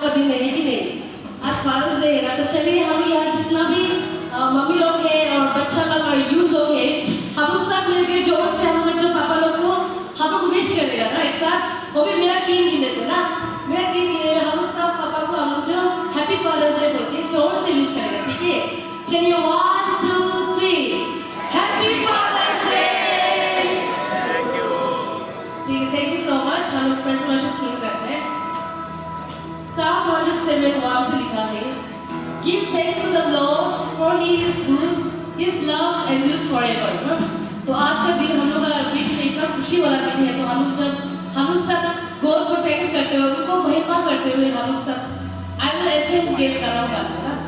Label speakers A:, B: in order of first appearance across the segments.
A: दिन है कि नहीं, आज फादर्स डे है ना, तो चलिए हम यहाँ जितना भी मम्मी लोग हैं और बच्चा लोग और यूथ लोग हैं, हम लोग सब मिलकर जोर से हम लोग जो पापा लोग को हम लोग विश करेगा ना एक साथ, वो भी मेरा 3 दिन है ना, मेरा 3 दिन में हम लोग सब पापा को हम लोग जो हैप्पी फादर्स डे बोल के जोर से विश करेगा, ठीक है? चलिए 1 2 3 हैप्पी फादर्स डे। ठीक है, थैंक यू सो मच। हम लोग प्रेजेंटेशन शुरू करते हैं। Psalm 107:1 पे लिखा है, Give thanks to the Lord, for He is good, His love endures forever। तो आज का दिन हम लोग का विश्व में इतना खुशी वाला दिन है, तो हम लोग सब गॉड को थैंक्स करते हुए, उनको महिमा करते हुए हम लोग सब आई विल एथेंस गेट कर रहा हूँ ना।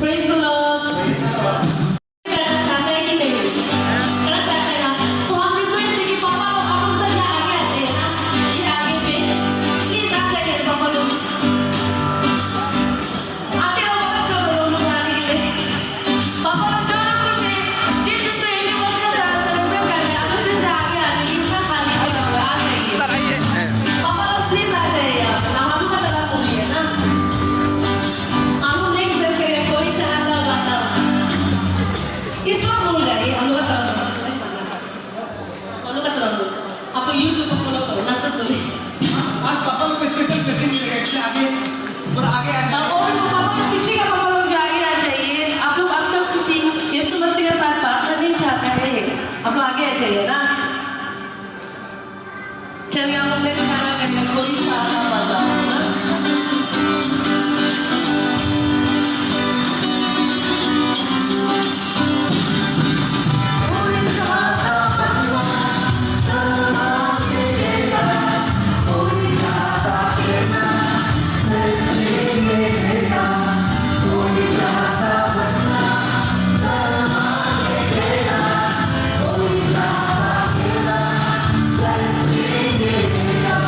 A: Praise the Lord. करना चाहते हैं कि नहीं? करना चाहते हैं ना? तो हम रिक्वेस्ट है कि पापा लोग आप लोग सब यहाँ आगे आते हैं ना? ये आगे पे प्लीज आ जाइए पापा लोग। आते रहो मदद करो लोग आने के लिए। पापा लोग जो लोग खुश हैं, जिस दिन तो यीशु मसीह का सेलिब्रेट कर रहे हैं, आप लोग से आगे आ जाइए। इतना खाली पड़ा हुआ है, आ जाइए। पापा लोग प्लीज आ जाइए यहाँ पे। ना हम लोग का तरफ पूरी है ना? हम लोग नहीं कर सकते, कोई चाहता बाता इसको बोल रहे हैं। हम लोग का तरफ आप यूट्यूब पर फॉलो करो ना सर सुनिए।
B: आज पापा लोग को स्पेशल ब्लेसिंग मिलेगा इसलिए आगे और आगे आगे
A: और पापा के पीछे का पापा लोग भी आगे आ जाइए। आप लोग अब तक किसी यीशु मसीह के साथ बात करना नहीं चाहते हैं, आप लोग आगे आ जाइए ना। चलिए हम लोग नेक्स्ट गाना करते हैं, कोई सारा बात ना।
C: Thank you.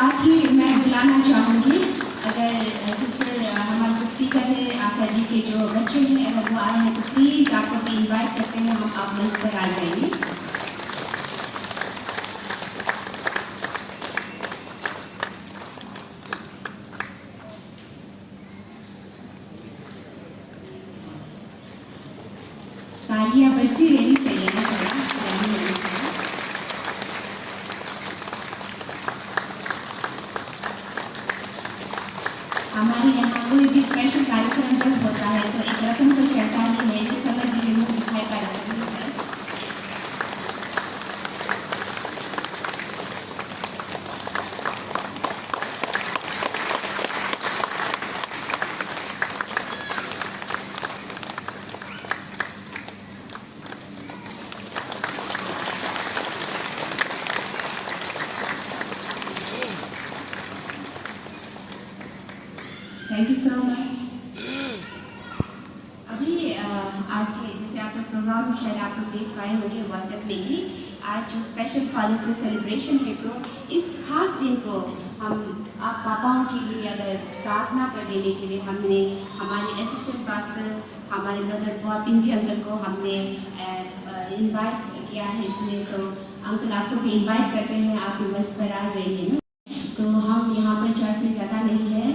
C: साथ ही मैं बुलाना चाहूँगी अगर सिस्टर हमारे जो स्पीकर है आशा जी के जो बच्चे हैं अगर वो आए हैं तो प्लीज़ आपको भी इनवाइट करते हैं हम आप मंच पर आ जाइए। तालियां बजती रहनी चाहिए ना हमारे यहाँ कोई भी स्पेशल कार्यक्रम जब होता है तो एक रस्म तो चलता ही है, इसे समझ लीजिए मुँह दिखाई का रस्म होता है। Thank you so much. अभी आज के जैसे आप लोग प्रोग्राम शायद आप लोग देख पाए होंगे व्हाट्सएप में कि आज जो स्पेशल फादर्स डे सेलिब्रेशन है तो इस खास दिन को हम आप पापाओं के लिए अगर प्रार्थना कर देने के लिए हमने हमारे असिस्टेंट पास्टर हमारे ब्रदर पॉपिन जी अंकल को हमने इनवाइट किया है इसमें। तो अंकल आपको भी इनवाइट करते हैं, आप मंच पर आ जाइए ना। तो हम यहाँ पर चर्च में जगह नहीं है,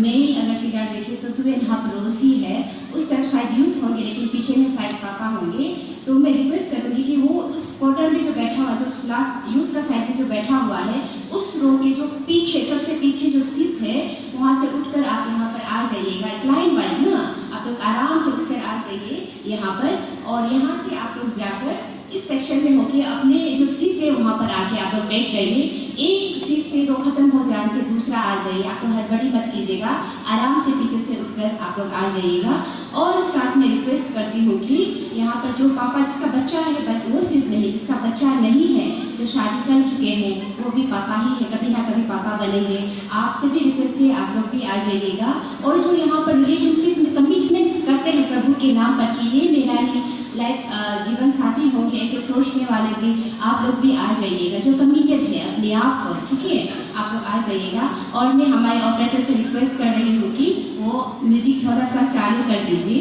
C: मेल अगर फिगर देखिए तो 2.5 रोज ही है, उस तरफ शायद यूथ होंगे लेकिन पीछे में शायद पापा होंगे। तो मैं रिक्वेस्ट करूँगी कि वो उस क्वार्टर में जो बैठा हुआ जो लास्ट यूथ का साइड में जो बैठा हुआ है उस रो के जो पीछे सबसे पीछे जो सीट है वहाँ से उठकर आप यहाँ पर आ जाइएगा, एक लाइन वाइज ना आप लोग आराम से उठकर आ जाइए यहाँ पर। और यहाँ से आप लोग जाकर इस सेक्शन में होके अपने जो सीट है वहाँ पर आके आप लोग बैठ जाइए। एक सीट से रो खत्म हो जाने से दूसरा आ जाइए, आपको हड़बड़ी मत कीजिएगा, आराम से पीछे से उठकर आप लोग आ जाइएगा। और साथ में रिक्वेस्ट करती हूँ कि यहाँ पर जो पापा जिसका बच्चा है वो सिर्फ नहीं, जिसका बच्चा नहीं है जो शादी कर चुके हैं वो भी पापा ही है, कभी ना कभी पापा बनेंगे। आपसे भी रिक्वेस्ट है आप लोग भी आ जाइएगा। और जो यहाँ पर रिलेशनशिप में कमिटमेंट करते हैं प्रभु के नाम पर कि ये मेरा ही लाइक जीवन साथी होंगे, ऐसे सोचने वाले भी आप लोग भी आ जाइएगा जो कमिटेड है अपने आप को, ठीक है, आप लोग आ जाइएगा। और मैं हमारे ऑपरेटर से रिक्वेस्ट कर रही हूँ कि वो म्यूजिक थोड़ा सा चालू कर दीजिए।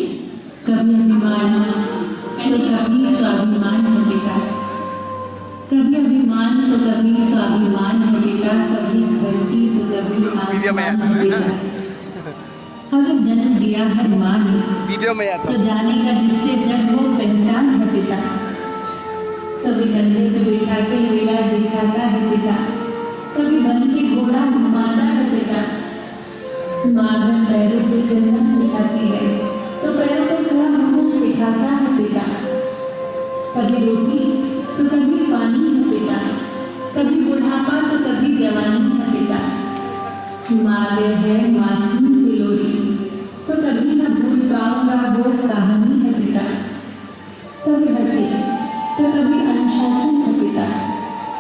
D: कभी अभिमान तो कभी स्वाभिमान है बेटा, कभी अभिमान तो कभी स्वाभिमान है बेटा, कभी धरती तो कभी आसमान है बेटा। अगर जन्म दिया है माँ ने तो जानेगा जिससे जब वो पहचान है बेटा। कभी कंधे पे बिठा के लीला दिखाता है बेटा, कभी बन के घोड़ा घुमाता है बेटा। माँ अगर पैरों पे चलना सिखाती है तो पैरों पे खड़ा होना सिखाता है बेटा। कभी रोटी तो कभी पानी है बेटा, कभी बुढ़ापा तो कभी जवानी है बेटा। माँ है मासूम सी लोरी तो कभी न भूल पाऊंगा वो कहानी है बेटा। कभी हंसी तो कभी अनुशासन है बेटा,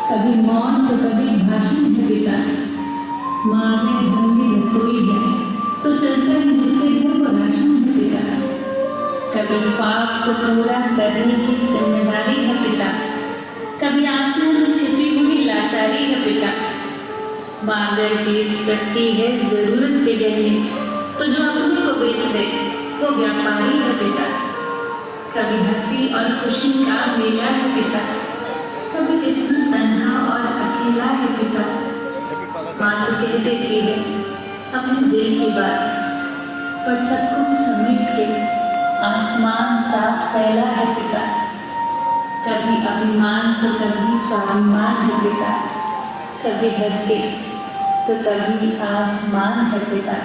D: कभी मौन तो कभी भाषण है बेटा। माँ ने घर में रसोई है तो चलता है जिससे घर को राशन है बेटा। कभी पाप को पूरा करने की जिम्मेदारी है बेटा, कभी आंसू में छिपी हुई लाचारी है बेटा। माँ अगर बेच सकती है जरूरत पे गहने तो जो अपने को बेच दे वो व्यापारी है बेटा। कभी हंसी और खुशी का मेला है बेटा, कभी कितना तन्हा और अकेला है बेटा। माँ तो कह देती है अपने दिल की बात, पर सबको समेट के आसमान साफ फैला है बेटा। कभी अभिमान तो कभी स्वाभिमान है बेटा, कभी धरती तो कभी आसमान है बेटा।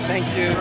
B: Thank you.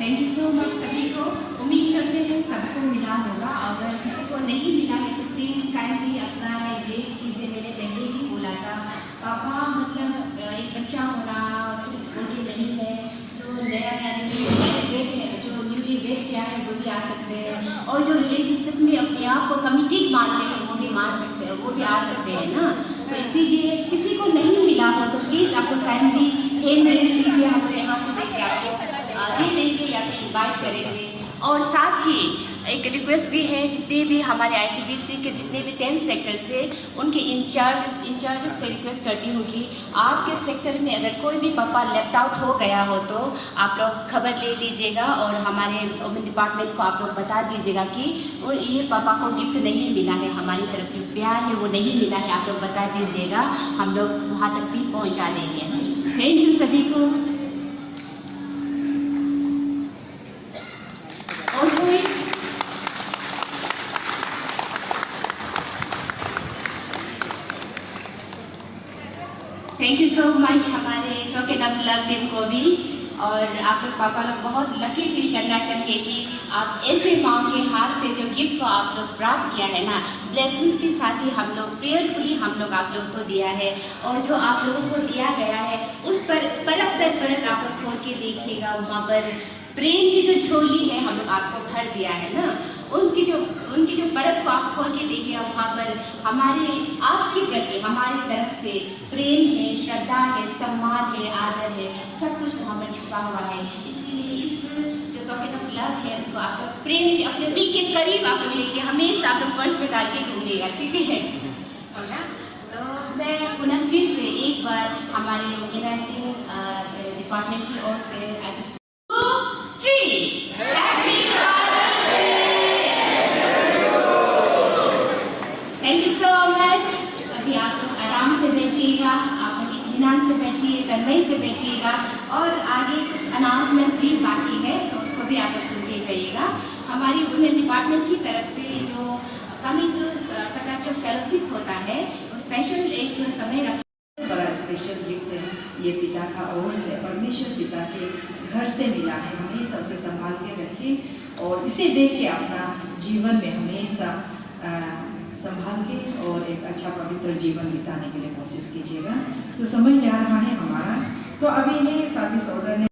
C: Thank you so much सभी को। उम्मीद करते हैं सबको मिला होगा। अगर किसी को नहीं मिला है तो प्लीज़ काइंडली अपना रेस कीजिए। मैंने पहले ही बोला था, पापा मतलब एक बच्चा होना सिर्फ उनके नहीं है, जो नया वेट है, जो न्यूली वेट किया है वो भी आ सकते हैं, और जो रिलेशनशिप में अपने आप को कमिटेड मानते हैं वो भी मान सकते हैं, वो भी आ सकते हैं ना। तो इसीलिए किसी को नहीं मिला हो तो प्लीज़ आपको काइंडली हैंड रेस कीजिए। हम यहाँ से देख के आपको दे देंगे या फिर इन्वाइट करेंगे। और साथ ही एक रिक्वेस्ट भी है, जितने भी हमारे ITBC के जितने भी 10 सेक्टर से उनके इंचार्जेस से रिक्वेस्ट करती हूँ कि आपके सेक्टर में अगर कोई भी पापा लेफ्ट आउट हो गया हो तो आप लोग खबर ले लीजिएगा और हमारे वुमेन डिपार्टमेंट को आप लोग बता दीजिएगा कि ये पापा को गिफ्ट नहीं मिला है, हमारी तरफ से प्यार है वो नहीं मिला है, आप लोग बता दीजिएगा, हम लोग वहाँ तक भी पहुँचा देंगे। थैंक यू सभी को। थैंक यू सो मच हमारे टोकन ऑफ लव टीम को भी। और आप लोग पापा लोग बहुत लकी फील करना चाहिए कि आप ऐसे माँ के हाथ से जो गिफ्ट को आप लोग प्राप्त किया है ना, ब्लेसिंग्स के साथ ही हम लोग प्रेयरफुली हम लोग आप लोग को दिया है, और जो आप लोगों को दिया गया है उस पर परत दर परत आप लोग खोल के देखिएगा, वहाँ पर प्रेम की जो झोली है हम लोग आपको भर दिया है ना, उनकी जो परत को आप खोल के देखिएगा, वहाँ पर हमारे आपके प्रति हमारी तरफ से प्रेम है, श्रद्धा है, सम्मान है, आदर है, सब कुछ वहाँ पर छुपा हुआ है। इसलिए इस जो टोकन ऑफ लव है उसको आप लोग प्रेम से अपने दिल के करीब आप लोग लेके हमेशा आप लोग पर्स में डाल के घूमिएगा, ठीक है ना। तो मैं पुनः फिर से एक बार हमारे ऑर्गेनाइजिंग डिपार्टमेंट की ओर से थैंक यू सो मच। अभी आप लोग आराम से बैठिएगा, आप लोग इत्मीनान से बैठिए, तन्मयी से बैठिएगा, और आगे कुछ अनाउंसमेंट भी बाकी है तो उसको भी आप लोग सुनते जाइएगा। हमारी वुमेन डिपार्टमेंट की तरफ से जो कमिंग जो सकट जो फेलोशिप होता है वो स्पेशल एक समय रखा,
E: बड़ा स्पेशल गिफ्ट है ये पिता का ओर से, परमेश्वर पिता के घर से मिला है। हमेशा उसे संभाल के रखिए और इसे देख के अपना जीवन में हमेशा संभाल के और एक अच्छा पवित्र जीवन बिताने के लिए कोशिश कीजिएगा। तो समय जा रहा है हमारा, तो अभी ने साथी सौदर ने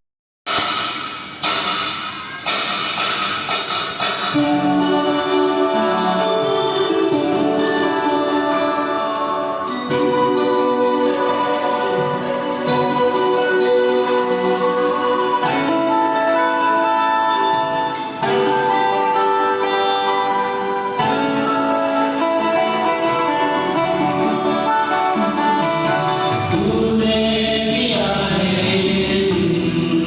F: तूने दिया है ये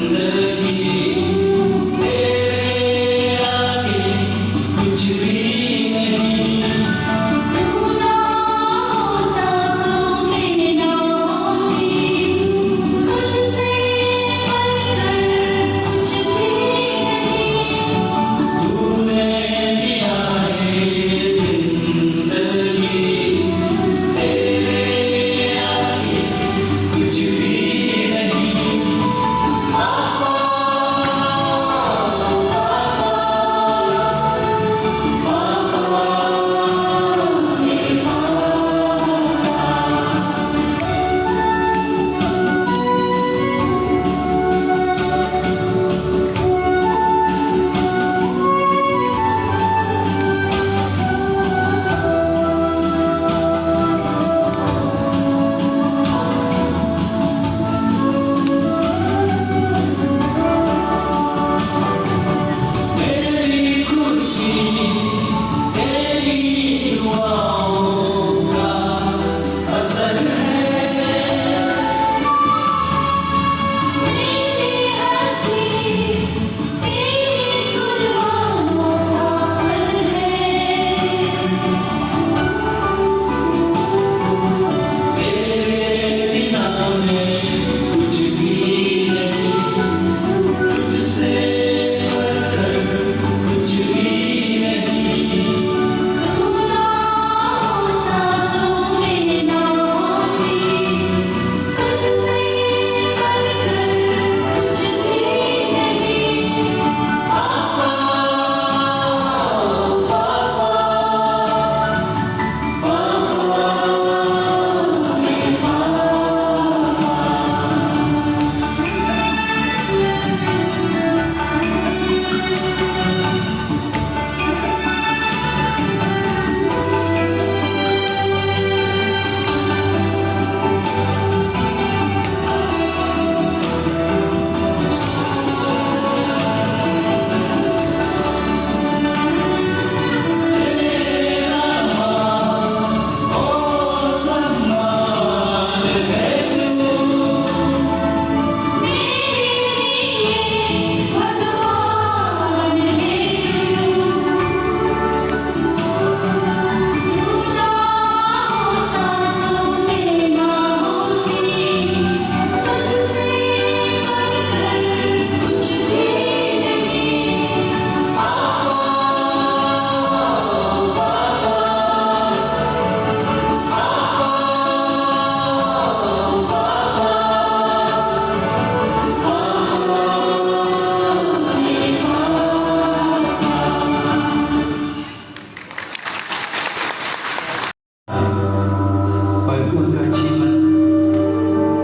B: उनका जीवन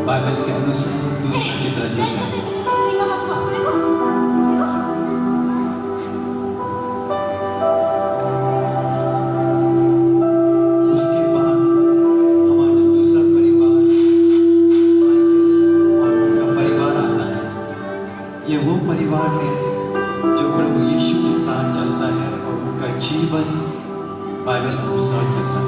B: बाइबल के अनुसार दूसरे की तरह चल जाए। उसके बाद हमारा जो दूसरा परिवार और उनका परिवार आता है, ये वो परिवार है जो प्रभु यीशु के साथ चलता है और उनका जीवन बाइबल अनुसार चलता है।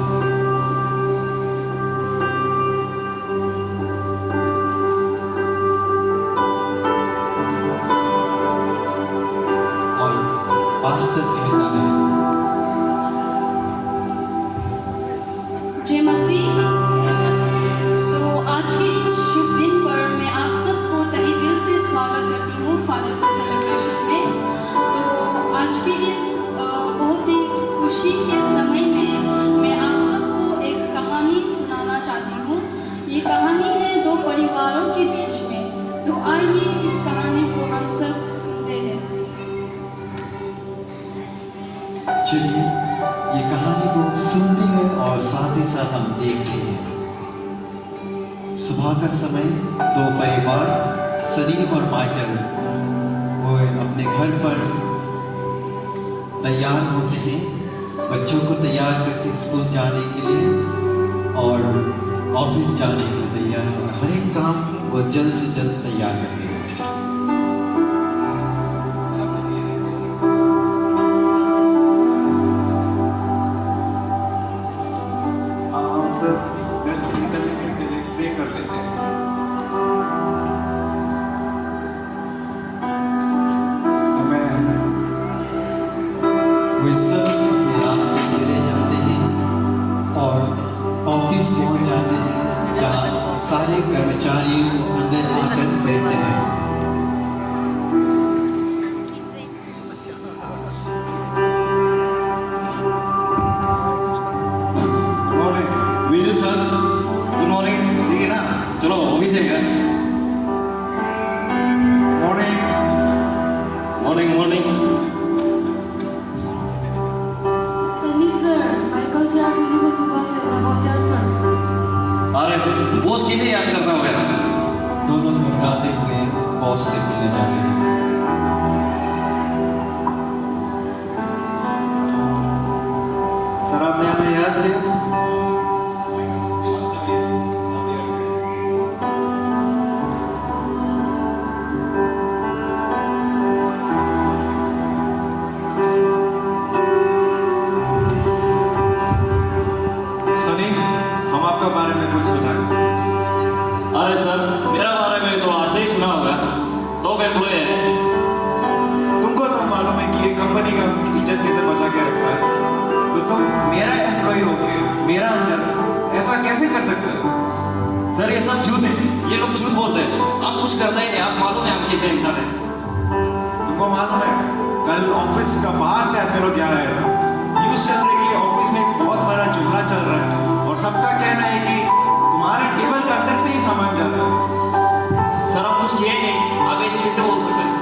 B: और पास्टर कहता है,
A: जय मसीह। तो आज के इस शुभ दिन पर मैं आप सबको तहे दिल से स्वागत करती हूँ फादर्स डे सेलिब्रेशन में। तो आज के इस बहुत ही खुशी के समय में मैं आप सबको एक कहानी सुनाना चाहती हूँ। ये कहानी है दो परिवारों के बीच में। तो आइए इस कहानी को हम सब सुनते हैं।
B: चलिए ये कहानी को सुनते हैं और साथ ही साथ हम देखते हैं। सुबह का समय दो परिवार सनी और माइकल वो अपने घर पर तैयार होते हैं, बच्चों को तैयार करके स्कूल जाने के लिए और ऑफिस जाने के लिए तैयार हो। हर एक काम वो जल्द से जल्द तैयार करते हैं।
F: हम सब घर से निकलने से पहले प्रे कर लेते हैं।
B: वे सब अपने रास्ते चले जाते हैं और ऑफिस पहुंच जाते हैं, जहां सारे कर्मचारी वो अंदर आकर बैठते हैं।
F: मॉर्निंग
G: विजय सर, गुड मॉर्निंग।
F: ठीक है ना?
G: चलो ऑफिस है क्या?
F: Morning
G: morning morning.
A: Sunny sir, Michael sir आप लोगों को सुबह से अपना बॉस याद कर।
G: अरे बॉस किसे याद करता होगा?
B: दोनों घबराते हुए बॉस से मिलने जाते हैं।
F: सर आपने हमें याद किया।
B: सनी, हम आपके बारे में कुछ सुना है।
G: अरे सर मेरा बारे में तो अच्छा ही सुना होगा। तो एम्प्लॉय है।
F: तुमको तो मालूम है कि ये कंपनी का इज्जत कैसे बचा के रखता है, तो तुम मेरा एम्प्लॉय होके मेरा अंदर ऐसा कैसे कर सकते हो?
G: सर ये सब झूठ है, ये लोग झूठ बोलते हैं। आप कुछ करता ही नहीं, आप मालूम है आप कैसे इंसान है।
F: तुमको मालूम है कल ऑफिस का बाहर से आदमी लोग यहाँ आया था। न्यूज़ चल रही है कि ऑफिस में एक बहुत बड़ा जुमला चल रहा है और सबका कहना है कि तुम्हारे टेबल के अंदर से ही सामान जा रहा है।
G: सर आप कुछ किए नहीं, आप ऐसे कैसे बोल सकते हैं?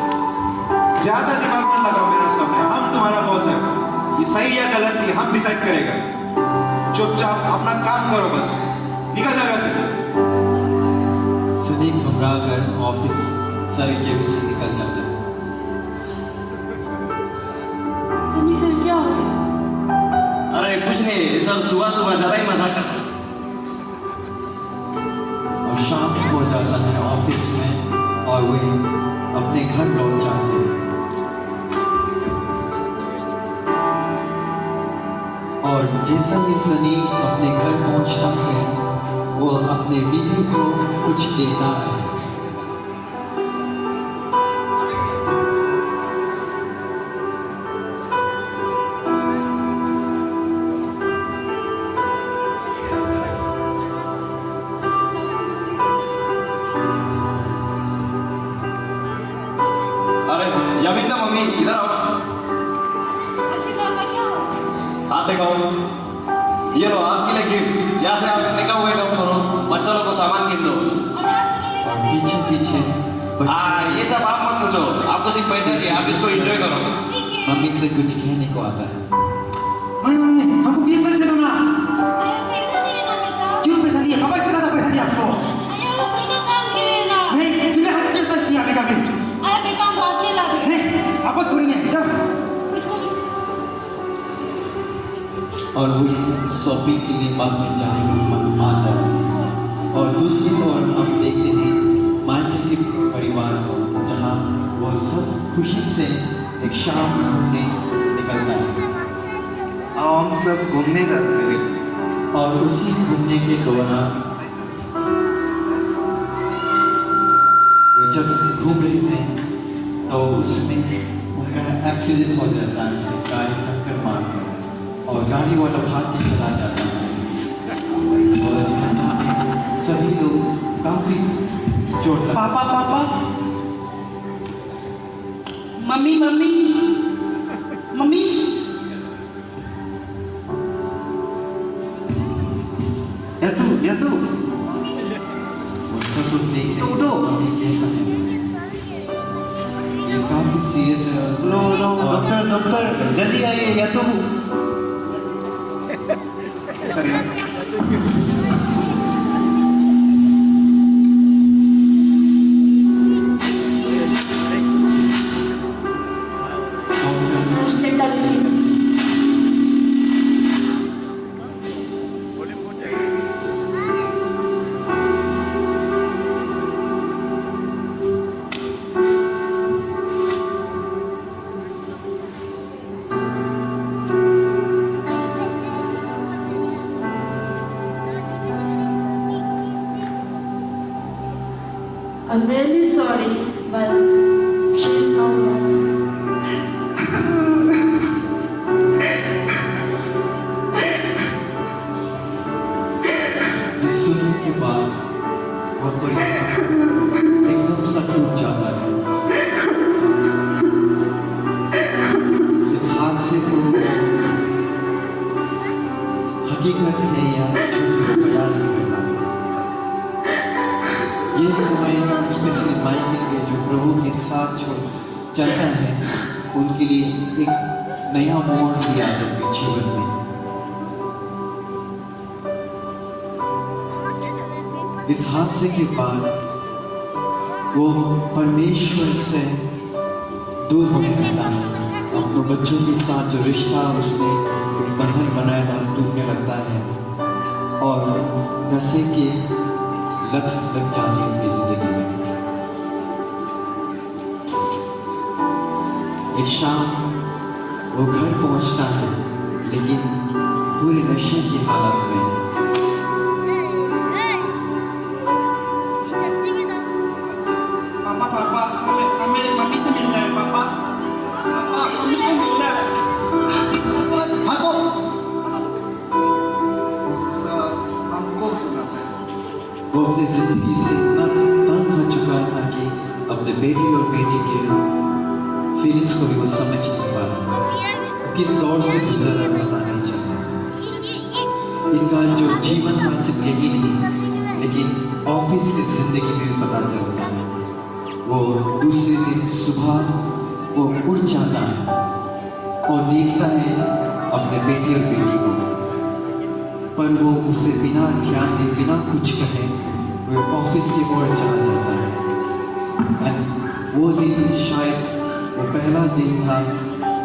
F: ज्यादा दिमाग मत लगाओ मेरे सामने, हम तुम्हारा बॉस है। ये सही या गलत ये हम डिसाइड करेगा। चुपचाप अपना काम करो, बस निकल जाएगा से।
B: सनी घबरा कर ऑफिस सर के भी से निकल जाता है।
A: सनी सर क्या हो गया?
G: अरे कुछ नहीं सर, सुबह सुबह ज़्यादा ही मजाक करता है।
B: और शाम हो जाता है ऑफिस में और वे अपने घर लौट जाते हैं। और जैसा ही सनी अपने घर पहुंचता है, वो अपने बीवी को कुछ देता है।
G: अरे यमिता मम्मी इधर आओ। हाथ दिखाओ। ये लो आपके लिए गिफ्ट। यहाँ से आप निकल हुए कम करो, बच्चों लोग को सामान गिन दो।
B: और पीछे पीछे
G: ये सब आप मत पूछो, आपको सिर्फ पैसे दिए, आप इसको एंजॉय करो।
B: मम्मी से कुछ कहने को आता है।
F: मम्मी हमको 20 लाख दे दो ना। क्यों पैसा
H: दिए, पापा कितना सा पैसा दिया आपको?
A: Ayah, lo kerja काम किए ना।
H: नहीं, तुम्हें हम पैसा चाहिए आगे जाके।
A: Ayah बेटा हम बात नहीं ला रहे।
H: नहीं, आपको करेंगे, जाओ।
A: इसको
B: और वो शॉपिंग के लिए बाद में जाने का मन आ जाता है। और दूसरी ओर हम देखते हैं माइकल के परिवार को, जहाँ वो सब खुशी से एक शाम घूमने निकलता है।
F: आओ हम सब घूमने जाते हैं।
B: और उसी घूमने के दौरान वो जब घूम रहे थे तो उसमें उनका एक्सीडेंट हो जाता है, गाड़ी टक्कर मारकर, और गाड़ी वाला भाग के चला जाता है। और इस घटना में सभी लोग काफी चोट लगा।
H: पापा, पापा, मम्मी, मम्मी, मम्मी,
F: या तू
B: वो सब लोग देखते हैं
H: उठो।
B: कि कैसा है, ये काफी सीरियस है।
F: लो डॉक्टर डॉक्टर जल्दी आइए या तो
I: I'm really sorry, but she's not well.
B: ये सुनने के बाद वह परिवार एकदम सा टूट जाता है। इस हादसे को हकीकत है या झूठ को बयान नहीं कर पाते। ये समय स्पेशली माइकल के जो प्रभु के साथ जो चलता है, उनके लिए एक नया मोड़ भी आता है जीवन में। इस हादसे के बाद वो परमेश्वर से दूर होने लगता है। अपने बच्चों के साथ जो रिश्ता उसने एक बंधन बनाया था टूटने लगता है, और नशे की लत लग जाती है उनकी जिंदगी में। एक शाम वो घर पहुंचता है, लेकिन पूरे नशे की हालत में।
H: पापा, पापा, हमें मम्मी से मिलना है, पापा, पापा, मम्मी से मिलना है।
B: भागो!
H: सर, हमको सुनाता है।
B: वो अपनी जिंदगी से इतना तंग हो चुका था कि अपने बेटी और बेटी के फीलिंग्स को भी वो समझ नहीं पा रहा था। किस दौर से गुजर रहा पता नहीं चलता। इनका जो जीवन था सिर्फ यही नहीं, लेकिन ऑफिस की जिंदगी में भी पता चलता है। वो दूसरे दिन सुबह वो उठ जाता है और देखता है अपने बेटी और बेटी को, पर वो उसे बिना ध्यान दे, बिना कुछ कहे वो ऑफिस की ओर चला जाता है। And वो दिन शायद वो पहला दिन था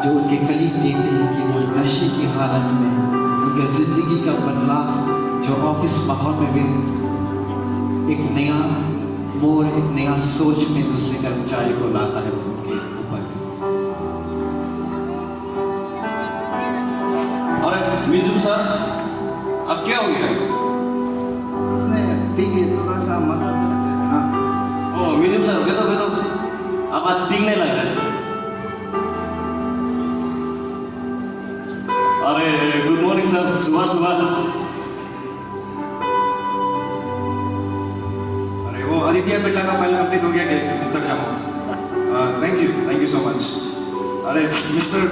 B: जो उनके कलीग देखते हैं कि वो नशे की हालत में उनके जिंदगी का बदलाव जो ऑफिस माहौल में भी एक नया मोड़, एक नया सोच में दूसरे कर्मचारी को लाता है उनके ऊपर।
G: अरे मिंजुम सर, अब क्या हो गया?
H: उसने ठीक है, थोड़ा सा मदद करते हैं ना।
G: ओ मिंजुम सर, बेतो आप आज ठीक नहीं लग रहे। अरे गुड मॉर्निंग सर, सुबह सुबह।
F: अरे वो आदित्य बिरला का फाइल कंप्लीट हो गया क्या मिस्टर चामो? Thank you so much. अरे मिस्टर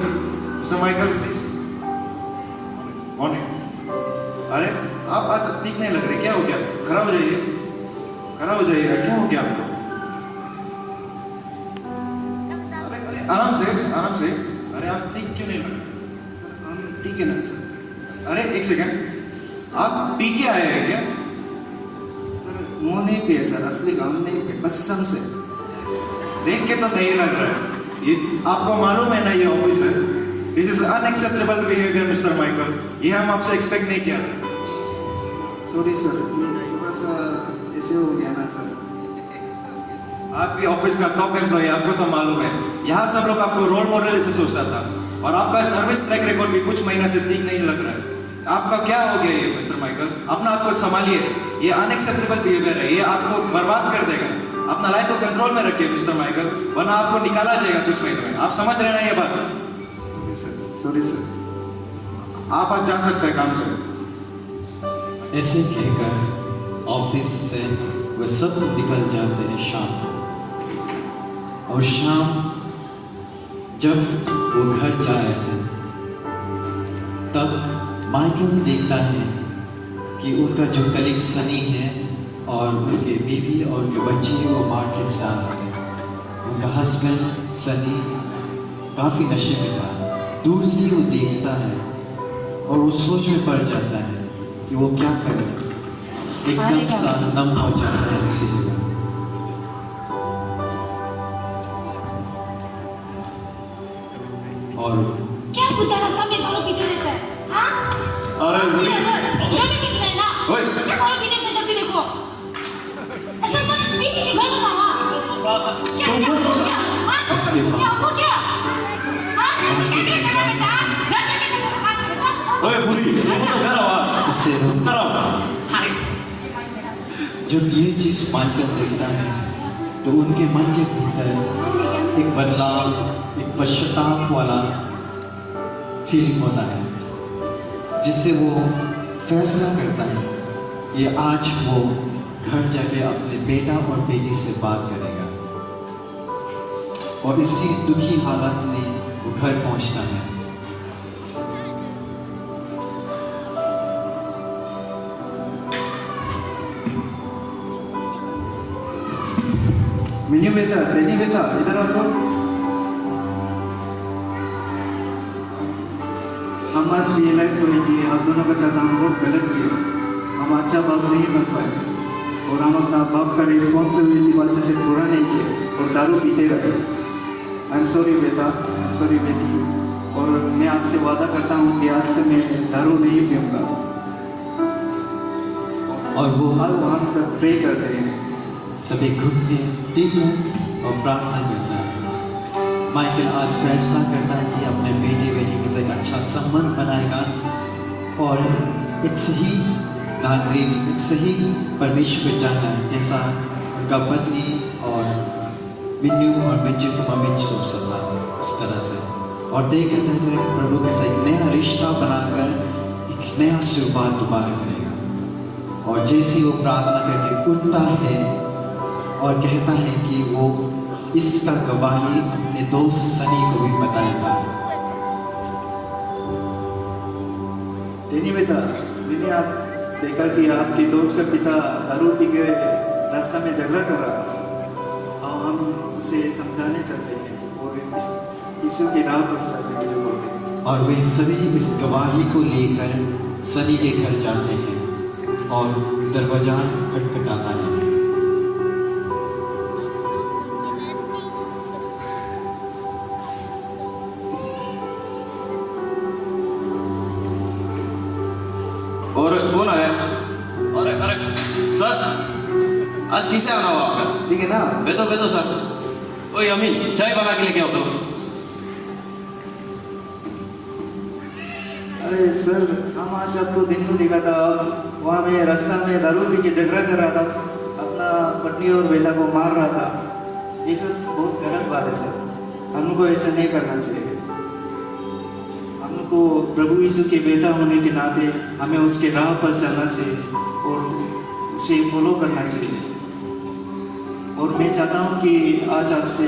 F: माइकल प्लीज। मॉर्निंग। अरे आप आज ठीक नहीं लग रहे, क्या हो गया? खराब हो जाइए, खराब हो जाइए, क्या हो गया आपको? अरे अरे आराम से आराम से। अरे आप ठीक क्यों नहीं लग रहे?
H: ठीक है ना सर?
F: अरे एक सेकंड, आप पी के आए हैं क्या?
H: मुंह नहीं पिए सर, असली काम नहीं पिए, कसम से।
F: देख के तो नहीं लग रहा है। ये आपको मालूम है ना ये ऑफिस है। This is unacceptable behaviour mister Michael. ये हम आपसे एक्सपेक्ट नहीं किया था।
H: सॉरी सर, ये थोड़ा सा ऐसे हो गया ना सर।
F: आप भी ऑफिस का टॉप एम्प्लॉय, आपको तो मालूम है। यहाँ सब लोग आपको रोल मॉडल ऐसे सोचता था, और आपका सर्विस ट्रैक रिकॉर्ड भी कुछ महीना से ठीक नहीं लग रहा है। आपका क्या हो गया ये मिस्टर माइकल? अपना आपको संभालिए। ये अनएक्सेप्टेबल बिहेवियर है, ये आपको बर्बाद कर देगा। अपना लाइफ को कंट्रोल में रखिए मिस्टर माइकल, वरना आपको निकाला जाएगा कुछ महीने में। आप समझ रहे ना ये बात?
H: Sorry sir, sorry sir.
F: आप आज जा सकते हैं काम से।
B: ऐसे कहकर ऑफिस से वे सब निकल जाते हैं शाम। और शाम जब वो घर जा रहे थे, तब माइकल देखता है कि उनका जो कलीग सनी है और उनके बीवी और उनके बच्चे वो मार्केट से आ रहे हैं। उनका हस्बैंड सनी काफ़ी नशे में था। दूर से ही वो देखता है और वो सोच में पड़ जाता है कि वो क्या करे। एकदम सा नम हो जाता है उसी जगह। और
A: क्या कुत्ता रास्ता में दारू पीते रहता है? हाँ?
G: अरे बुरी
A: दारू पीते है ना?
G: ओए।
A: क्या दारू पीते रहता है जब भी देखो? ऐसा मत पी के घर में खावा। क्या क्या हो गया? हाँ?
B: उसके बाद
A: क्या हो गया? हाँ? क्या जगह बेटा? घर जाके देखो हाथ में बेटा।
G: ओए बुरी तुम तो घर आओ।
B: उसे
G: घर आओ।
B: जब ये चीज़ माइकल देखता है तो उनके मन के भीतर एक बदलाव, एक पश्चाताप वाला फीलिंग होता है, जिससे वो फैसला करता है कि आज वो घर जाके अपने बेटा और बेटी से बात करेगा। और इसी दुखी हालत में वो घर पहुंचता है।
H: मिनी बेटा, तेनी बेटा, इधर आओ तो। हम आज रियलाइज हुए कि आप दोनों के साथ हम बहुत गलत किए। हम अच्छा बाप नहीं बन पाए और हम अपना बाप का रिस्पॉन्सिबिलिटी अच्छे से पूरा नहीं किए और दारू पीते रहे। आई एम सॉरी बेटा, आई एम सॉरी बेटी। और मैं आपसे वादा करता हूँ कि आज से मैं दारू नहीं पीऊँगा।
B: और वो
H: हम सब प्रे करते हैं।
B: सभी घुटने टेककर और प्रार्थना करता है। माइकल आज फैसला करता है कि अपने बेटे बेटी के साथ अच्छा संबंध बनाएगा और एक सही नागरिक, एक सही परमेश्वर को जानना है, जैसा उनका पत्नी और मिन्नू और मिंजू का मम्मी सोचता था उस तरह से। और देख करते हुए प्रभु के साथ एक नया रिश्ता बनाकर एक नया शुरुआत दोबारा करेगा। और जैसे ही वो प्रार्थना करके उठता है और कहता है कि वो इसका गवाही अपने दोस्त सनी को भी बताएगा।
H: तेनी बेटा, मैंने आप देखा कि आपके दोस्त का पिता दारू पी के रास्ता में झगड़ा कर रहा था। और हम उसे समझाने चाहते हैं और यीशु की राह पर चलने के लिए बोलते हैं।
B: और वे सभी इस गवाही को लेकर सनी के घर जाते हैं और दरवाजा खटखटाता है।
G: और कौन आया? अरे अरे सर, आज किसे आना हुआ आपका?
H: ठीक है ना?
G: बैठो बैठो सर। ओए अमीन, चाय बना के लेके आओ तो।
H: अरे सर, हम आज आपको दिन को देखा था, वहाँ में रास्ता में दारू पी के झगड़ा कर रहा था, अपना पत्नी और बेटा को मार रहा था। ये सब बहुत गलत बात है सर, हमको ऐसा नहीं करना चाहिए। हमको प्रभु यीशु के बेटा होने के नाते हमें उसके राह पर चलना चाहिए और उसे फॉलो करना चाहिए। और मैं चाहता हूँ कि आज आपसे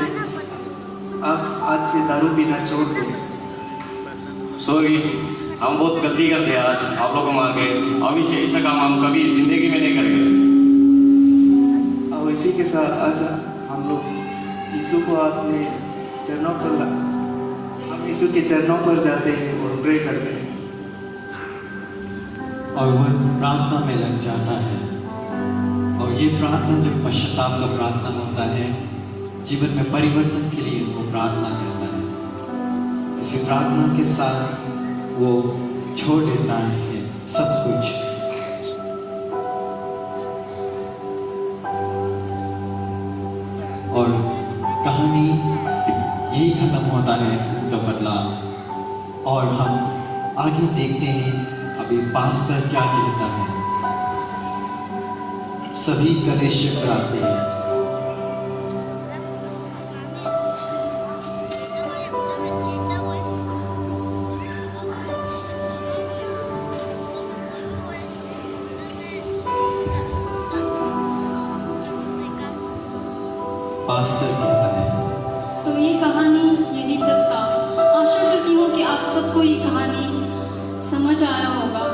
H: आप आज से दारू पीना छोड़ दें।
G: सॉरी, हम बहुत गलती कर दिया आज आप लोगों को मार के। अभी से ऐसा काम हम कभी जिंदगी में नहीं करेंगे।
H: और इसी के साथ आज हम लोग यीशु को अपने चरणों पर हम यीशु के चरणों पर जाते हैं और प्रे करते हैं।
B: और वह प्रार्थना में लग जाता है और ये प्रार्थना जो पश्चाताप का प्रार्थना होता है, जीवन में परिवर्तन के लिए वो प्रार्थना करता है। इसी प्रार्थना के साथ वो छोड़ देता है सब कुछ। और कहानी यही खत्म होता है, उनका बदलाव। और हम आगे देखते हैं अभी पास्टर क्या कहता है। सभी कलेश कराते हैं। पास्टर कहता है
J: तो ये कहानी यहीं तक था। आशा करती हूँ कि आप सबको ये कहानी समझ आया होगा।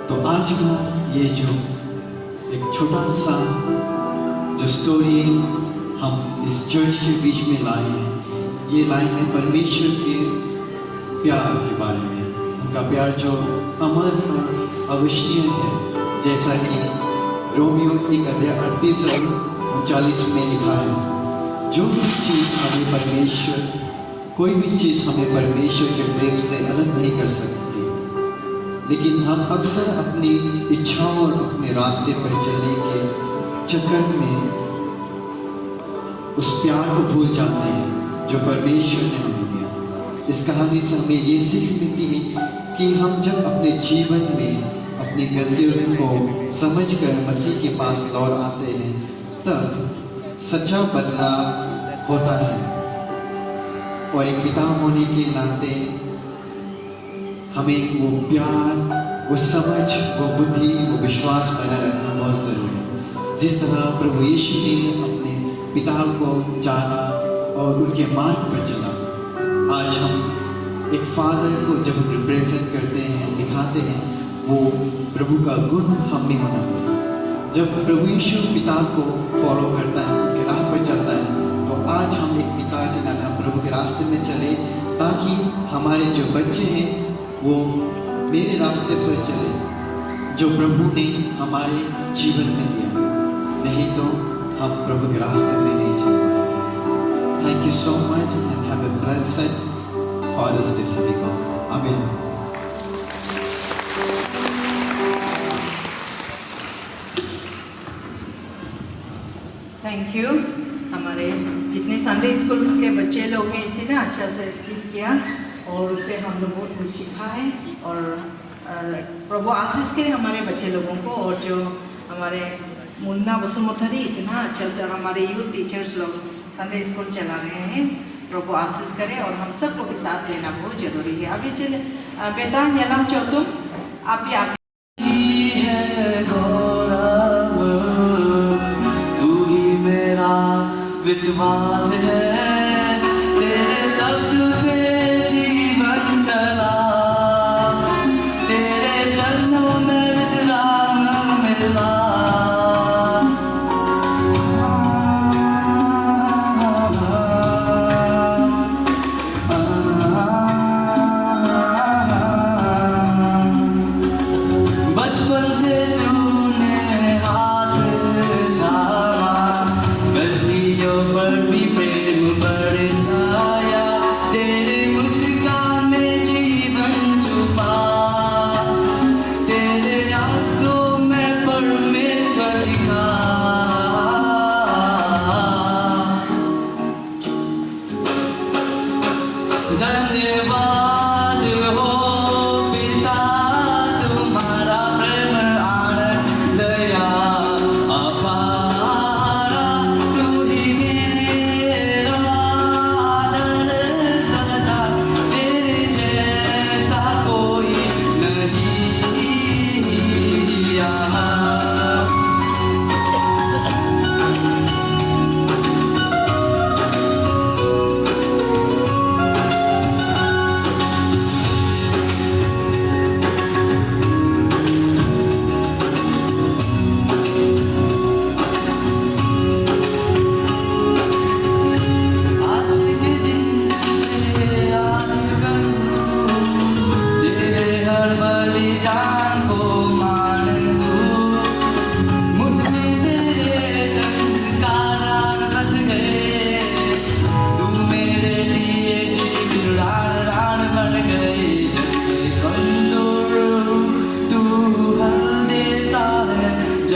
B: तो आज का ये जो एक छोटा सा जो स्टोरी हम इस चर्च के बीच में लाए हैं, ये लाए हैं परमेश्वर के प्यार के बारे में। उनका प्यार जो अमर और अविश्वसनीय है, जैसा कि रोमियो 1:38-39 में लिखा है। जो भी चीज़ हमें परमेश्वर, कोई भी चीज़ हमें परमेश्वर के प्रेम से अलग नहीं कर सकती, लेकिन हम अक्सर अपनी इच्छाओं और अपने रास्ते पर चलने के चक्कर में उस प्यार को भूल जाते हैं जो परमेश्वर ने हमें दिया। इस कहानी से हमें ये सीख मिलती है कि हम जब अपने जीवन में अपनी गलतियों को समझकर मसीह के पास लौट आते हैं, तब सच्चा बदलाव होता है। और एक पिता होने के नाते हमें वो प्यार, वो समझ, वो बुद्धि, वो विश्वास बनाए रखना बहुत ज़रूरी है। जिस तरह प्रभु यीशु ने अपने पिता को जाना और उनके मार्ग पर चला, आज हम एक फादर को जब रिप्रेजेंट करते हैं, दिखाते हैं, वो प्रभु का गुण हम में होना। जब प्रभु यीशु पिता को फॉलो करता है, उनके राह पर चलता है, तो आज हम एक पिता के नाते हम प्रभु के रास्ते में चले, ताकि हमारे जो बच्चे हैं वो मेरे रास्ते पर चले जो प्रभु ने हमारे जीवन में दिया। नहीं तो हम प्रभु के रास्ते में नहीं चल पाएंगे। Thank you so much and have a blessed father's day सभी को। आमीन।
E: Thank you. हमारे जितने संडे स्कूल्स के बच्चे लोग हैं, इतना अच्छा से स्किप किया और उससे हम लोग बहुत कुछ सीखा है। और प्रभु आशीष करे हमारे बच्चे लोगों को। और जो हमारे मुन्ना वसुमथरी इतना अच्छा से हमारे यूथ टीचर्स लोग संडे स्कूल चला रहे हैं, प्रभु आशीष करे। और हम सबको भी साथ लेना बहुत ज़रूरी है। अभी चले बेटा न्यालम चौतुम, आप भी आते
K: विश्वास है तेरे शब्द से जीवन चला, तेरे चरणों में विश्राम मिला। बचपन से तूने हाथ थामा, गलतियों पर भी प्रेम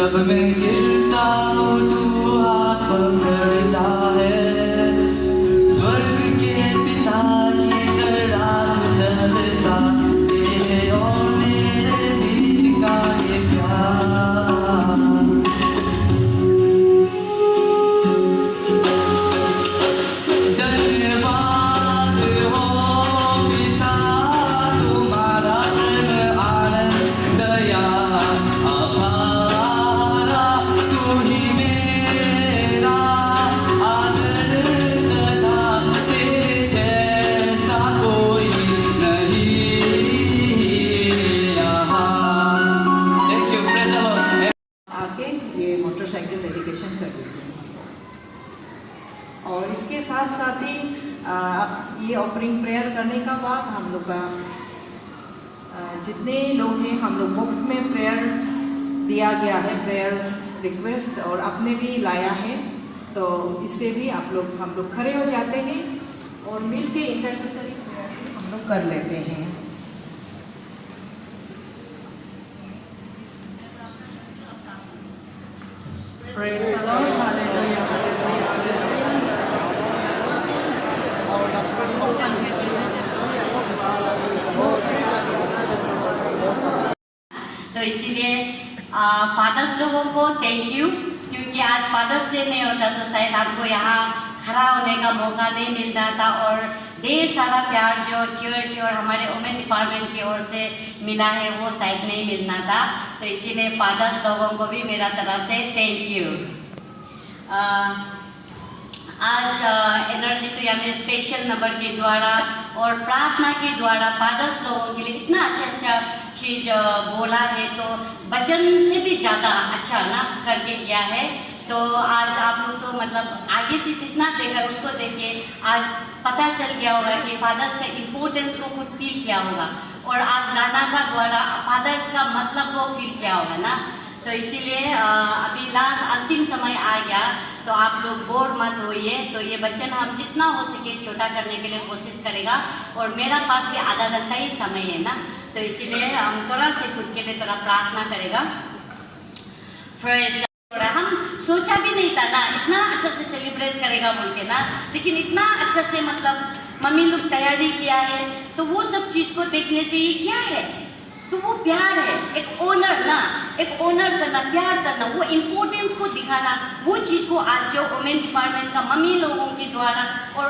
K: जब मैं गिरता हूँ तू हाथ पकड़ता है, स्वर्ग के पिता की तरह चलता, तेरे और मेरे बीच का ये प्यार। धन्यवाद हो पिता तुम्हारा प्रेम आनंद दया अपारा, तू ही मेरा आदर सदा, तेरे जैसा कोई नहीं यहाँ। Thank you, praise the Lord.
E: आके ये मोटरसाइकिल डेडिकेशन कर दीजिए। और इसके साथ साथ ही आप ये ऑफरिंग प्रेयर करने का बाद हम लोग का जितने लोग हैं, हम लोग बुक्स में प्रेयर दिया गया है, प्रेयर रिक्वेस्ट, और आपने भी लाया है, तो इससे भी हम लोग खड़े हो जाते हैं और मिल के इंटरसेसरी प्रेयर हम लोग कर लेते हैं। Praise the Lord, hallelujah, hallelujah, hallelujah।
L: तो इसीलिए फादर्स लोगों को थैंक यू, क्योंकि आज फादर्स डे नहीं होता तो शायद आपको यहाँ खड़ा होने का मौका नहीं मिलता था, और ढेर सारा प्यार जो चर्च और हमारे वुमेन डिपार्टमेंट की ओर से मिला है वो शायद नहीं मिलना था। तो इसीलिए फादर्स लोगों को भी मेरा तरफ से थैंक यू। आज एनर्जी तो या में स्पेशल नंबर के द्वारा और प्रार्थना के द्वारा फादर्स लोगों के लिए इतना अच्छा चीज़ बोला है, तो वचन से भी ज़्यादा अच्छा ना करके किया है। तो आज आप लोग तो मतलब आगे से जितना देखा उसको देख के आज पता चल गया होगा कि फादर्स का इम्पोर्टेंस को खुद फील किया होगा, और आज गाना का द्वारा फादर्स का मतलब को फील किया होगा ना। तो इसीलिए अभी लास्ट अंतिम समय आ गया, तो आप लोग बोर मत होइए। तो ये वचन हम जितना हो सके छोटा करने के लिए कोशिश करेगा, और मेरा पास भी आधा घंटा ही समय है ना, तो इसीलिए हम थोड़ा से खुद के लिए थोड़ा प्रार्थना करेगा। हम सोचा भी नहीं था ना इतना अच्छा से सेलिब्रेट करेगा बोल के ना, लेकिन इतना अच्छा से मतलब मम्मी लोग तैयारी किया है, तो वो सब चीज़ को देखने से ये क्या है, तो वो प्यार है, एक ऑनर ना, एक ऑनर करना, प्यार करना, वो इम्पोर्टेंस को दिखाना, वो चीज़ को आज जो वुमेन डिपार्टमेंट का मम्मी लोगों के द्वारा और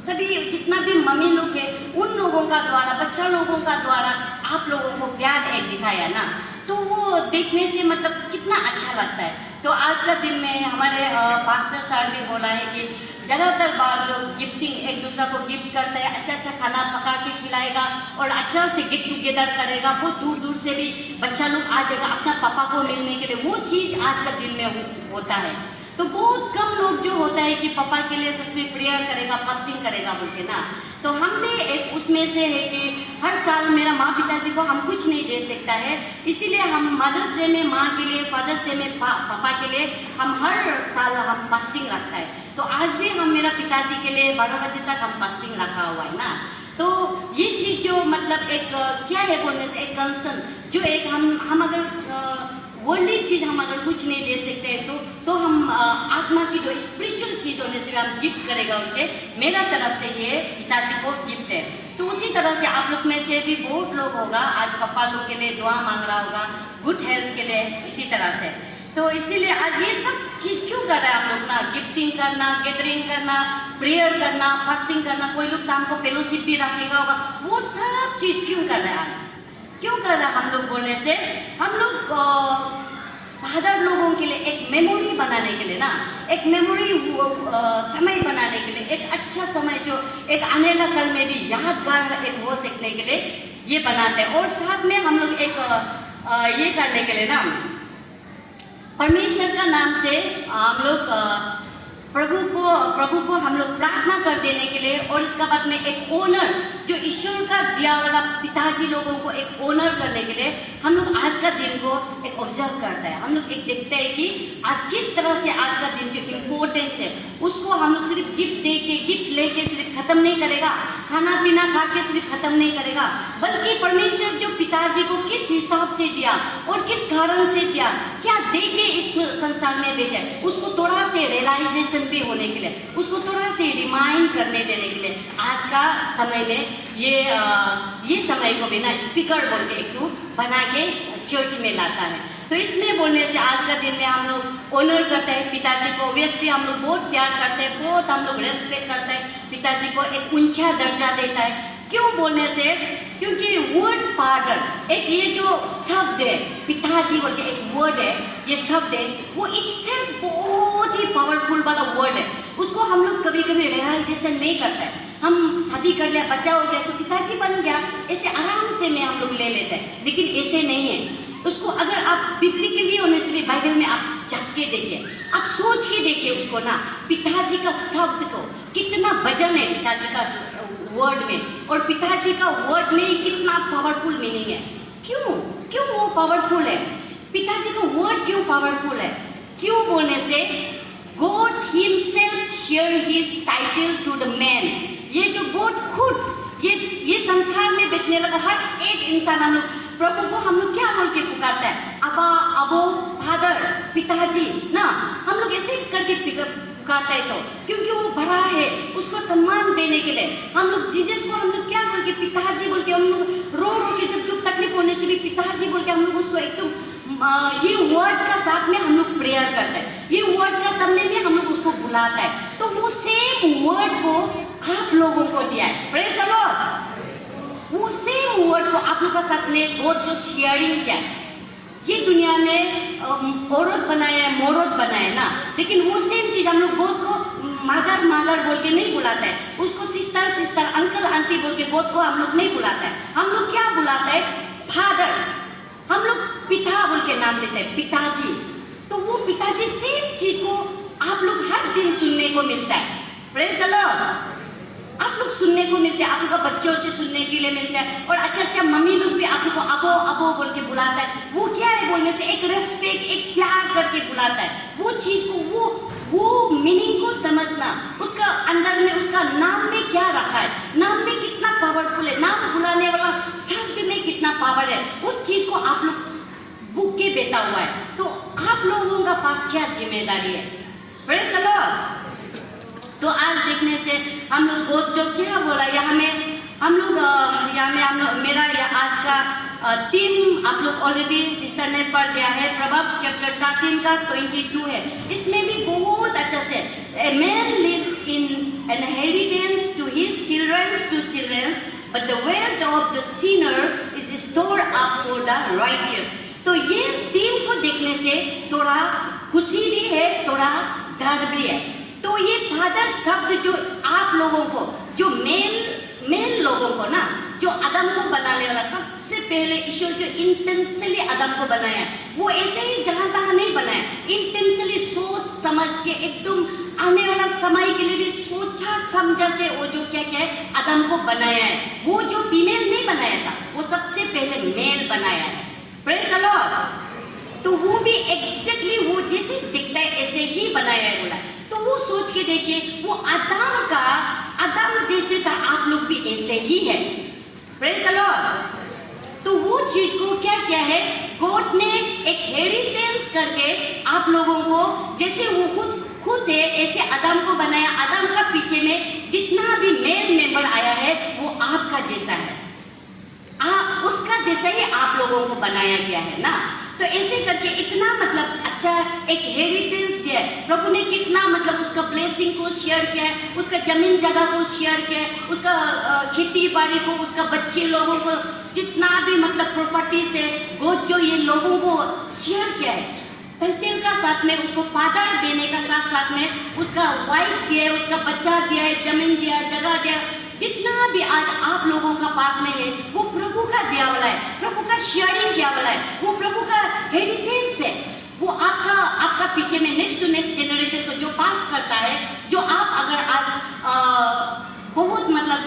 L: सभी जितना भी मम्मी लोग हैं उन लोगों का द्वारा, बच्चा लोगों का द्वारा आप लोगों को प्यार एक दिखाया ना, तो वो देखने से मतलब कितना अच्छा लगता है। तो आज का दिन में हमारे पास्टर सर भी बोला है कि ज़्यादातर बार लोग गिफ्टिंग एक दूसरे को गिफ्ट करते हैं, अच्छा अच्छा खाना पका के खिलाएगा और अच्छा से गेट टुगेदर करेगा, बहुत दूर दूर से भी बच्चा लोग आ जाएगा अपना पापा को मिलने के लिए, वो चीज़ आज का दिन में होता है। तो बहुत कम लोग जो होता है कि पापा के लिए सच में प्रेयर करेगा, फास्टिंग करेगा बोल के ना, तो हम भी एक उसमें से है कि हर साल मेरा माँ पिताजी को हम कुछ नहीं दे सकता है, इसीलिए हम मदर्स डे में माँ के लिए, फादर्स डे में पापा के लिए हम हर साल हम फास्टिंग रखता है। तो आज भी हम मेरा पिताजी के लिए 12 बजे तक हम फास्टिंग रखा हुआ है ना। तो ये चीज़ जो मतलब एक क्या है बोलने से एक कंसर्न जो एक हम अगर वर्ल्डली चीज़ हम अगर कुछ नहीं दे सकते हैं तो हम आत्मा की जो स्पिरिचुअल चीज़ होने से हम गिफ्ट करेगा उनके, मेरा तरफ से ये पिताजी को गिफ्ट है। तो उसी तरह से आप लोग में से भी बहुत लोग होगा आज पापा लोग के लिए दुआ मांग रहा होगा, गुड हेल्थ के लिए, इसी तरह से। तो इसीलिए आज ये सब चीज़ क्यों कर रहे हैं आप लोग ना, गिफ्टिंग करना, गैदरिंग करना, प्रेयर करना, फास्टिंग करना, कोई लोग शाम को फेलोशिप भी रखेगा होगा, वो सब चीज़ क्यों कर रहे हैं आज, क्यों कर रहा है हम लोग बोलने से, हम लोग फादर लोगों के लिए एक मेमोरी बनाने के लिए ना, एक मेमोरी समय बनाने के लिए, एक अच्छा समय जो एक आने वाला कल में भी यादगार एक हो सकने के लिए ये बनाते हैं। और साथ में हम लोग एक ये करने के लिए ना परमेश्वर का नाम से हम लोग प्रभु को हम लोग प्रार्थना कर देने के लिए, और इसका बाद में एक ओनर जो ईश्वर का दिया वाला पिताजी लोगों को एक ओनर करने के लिए हम लोग आज का दिन को एक ऑब्जर्व करते हैं। हम लोग एक देखते हैं कि आज किस तरह से आज का दिन जो इम्पोर्टेंस है उसको हम लोग सिर्फ गिफ्ट लेके सिर्फ खत्म नहीं करेगा, खाना पीना खा के सिर्फ खत्म नहीं करेगा, बल्कि परमेश्वर जो पिताजी को किस हिसाब से दिया और किस कारण से दिया, क्या दे के संसार में भेजा है, उसको थोड़ा से रियलाइजेशन भी होने के लिए, उसको थोड़ा से रिमाइंड करने देने के लिए आज का समय में ये समय को भी ना स्पीकर बोल के एक बना के चर्च में लाता है। तो इसमें बोलने से आज का दिन में हम लोग ऑनर करते हैं पिताजी को, ऑब्वियसली हम लोग बहुत प्यार करते हैं, बहुत हम लोग रेस्पेक्ट करते हैं, पिताजी को एक ऊंचा दर्जा देता है। क्यों बोलने से, क्योंकि वर्ड पार्डन एक ये जो शब्द है पिताजी बोल के एक वर्ड है, ये शब्द है वो इटसेल्फ बहुत ही पावरफुल वाला वर्ड है। उसको हम लोग कभी कभी रियलाइजेशन नहीं करते हैं। हम शादी कर लिया, बच्चा हो गया तो पिताजी बन गया, ऐसे आराम से में हम लोग ले लेते हैं, लेकिन ऐसे नहीं है। उसको अगर आप बिब्लिकली होने से भी बाइबल में आप झांक के देखिए, आप सोच के देखिए उसको ना, पिताजी का शब्द को कितना वजन है पिताजी का वर्ड में, और पिताजी का वर्ड में कितना पावरफुल मीनिंग है। क्यों वो पावरफुल है? पिताजी का वर्ड क्यों पावरफुल है? क्यों बोलने से God himself share his title to the man. ये जो गॉड खुद ये संसार में बिकने लगा, हर एक इंसान हम लोग प्रभु को हम लोग क्या बोल के पुकारता है? अबा, अबो, फादर, पिताजी ना, हम लोग ऐसे करके पुकारता है। तो क्योंकि वो बड़ा है, उसको सम्मान देने के लिए हम लोग जीसस को हम लोग क्या बोल के पिताजी बोल के, हम लोग रो के जब दुख तकलीफ होने से भी पिताजी बोल के हम लोग उसको एकदम ये वर्ड का साथ में हम लोग प्रेयर करते हैं, ये वर्ड का सामने में हम लोग उसको बुलाता है। तो वो सेम वर्ड को आप लोगों को दिया है, प्रेज़ द लॉर्ड। वो सेम वर्ड को आप लोग का साथ में गॉड जो शेयरिंग किया है। ये दुनिया में औरत बनाया है, मौरत बनाया ना, लेकिन वो सेम चीज हम लोग गॉड को मादर बोल के नहीं बुलाता है, उसको सिस्टर, अंकल, आंटी बोल के गॉड को हम लोग नहीं बुलाता है। हम लोग क्या बुलाता है? फादर। हम लोग पिता बोल के नाम देते हैं, पिताजी। तो वो पिताजी सेम चीज को आप लोग हर दिन सुनने को मिलता है, प्रेज़ द लॉर्ड। आप लोग सुनने को मिलते हैं, आप लोग का बच्चों से सुनने के लिए मिलता है, और अच्छा मम्मी लोग भी आप लोग को अबो अबो बोल के बुलाता है। वो क्या है बोलने से? एक रेस्पेक्ट, एक प्यार करके बुलाता है। वो चीज को वो मीनिंग को समझना, उसका अंदर में उसका नाम में क्या रखा है, नाम में कितना पावरफुल है, नाम बुलाने वाला शब्द में कितना पावर है, उस चीज को आप लोग बुक के बेटा हुआ है। तो आप लोगों का पास क्या जिम्मेदारी है? Praise the Lord. तो आज देखने से हम लोग बहुत जो क्या बोला यहाँ में हम लोग मेरा आज का तीन आप लोग ऑलरेडी सिस्टर ने पढ़ दिया है, प्रोवर्ब्स चैप्टर 13 का 22 है। इसमें भी बहुत अच्छा से A man lives in inheritance to his children, but the wealth of the sinner is stored up for the righteous। तो ये तीन को देखने से थोड़ा खुशी भी है, थोड़ा डर भी है। तो ये फादर शब्द जो आप लोगों को, जो मेल लोगों को ना, जो आदम को बनाने वाला, सबसे पहले ईश्वर जो इंटेंशनली आदम को बनाया, वो ऐसे ही जहां तहां नहीं बनाया, इंटेंशनली सोच समझ के एकदम आने वाला समय के लिए भी सोचा समझा से वो जो क्या है आदम को बनाया है। वो जो फीमेल नहीं बनाया था, वो सबसे पहले मेल बनाया है, प्रेज़ द लॉर्ड। तो वो भी एग्जैक्टली वो जैसे दिखता है ऐसे ही बनाया है बोला। तो वो सोच के देखिए, वो आदम जैसे था, आप लोग भी ऐसे ही है, प्रेज़ द लॉर्ड। तो वो चीज को क्या किया है, गॉड ने एक हेरिटेंस करके आप लोगों को, जैसे वो खुद है ऐसे आदम को बनाया। आदम का पीछे में जितना भी मेल मेंबर आया है वो आपका जैसा है, उसका जैसा ही आप लोगों को बनाया गया है ना। तो ऐसे करके इतना मतलब अच्छा एक हेरिटेंस दिया है प्रभु ने, कितना मतलब उसका ब्लेसिंग को शेयर किया है, उसका जमीन जगह को शेयर किया है, उसका खेती बाड़ी को, उसका बच्चे लोगों को, जितना भी मतलब प्रॉपर्टीज है गॉड जो ये लोगों को शेयर किया है। तिल का साथ में उसको फादर देने का साथ साथ में उसका वाइफ दिया है, उसका बच्चा दिया है, जमीन दिया, जगह दिया, जितना भी आज आप लोगों का पास में है वो प्रभु का दिया वाला है, प्रभु का शेयरिंग किया वाला है, वो प्रभु का हेरिटेंस है। वो आपका पीछे में नेक्स्ट टू नेक्स्ट जनरेशन को जो पास करता है, जो आप अगर आज बहुत मतलब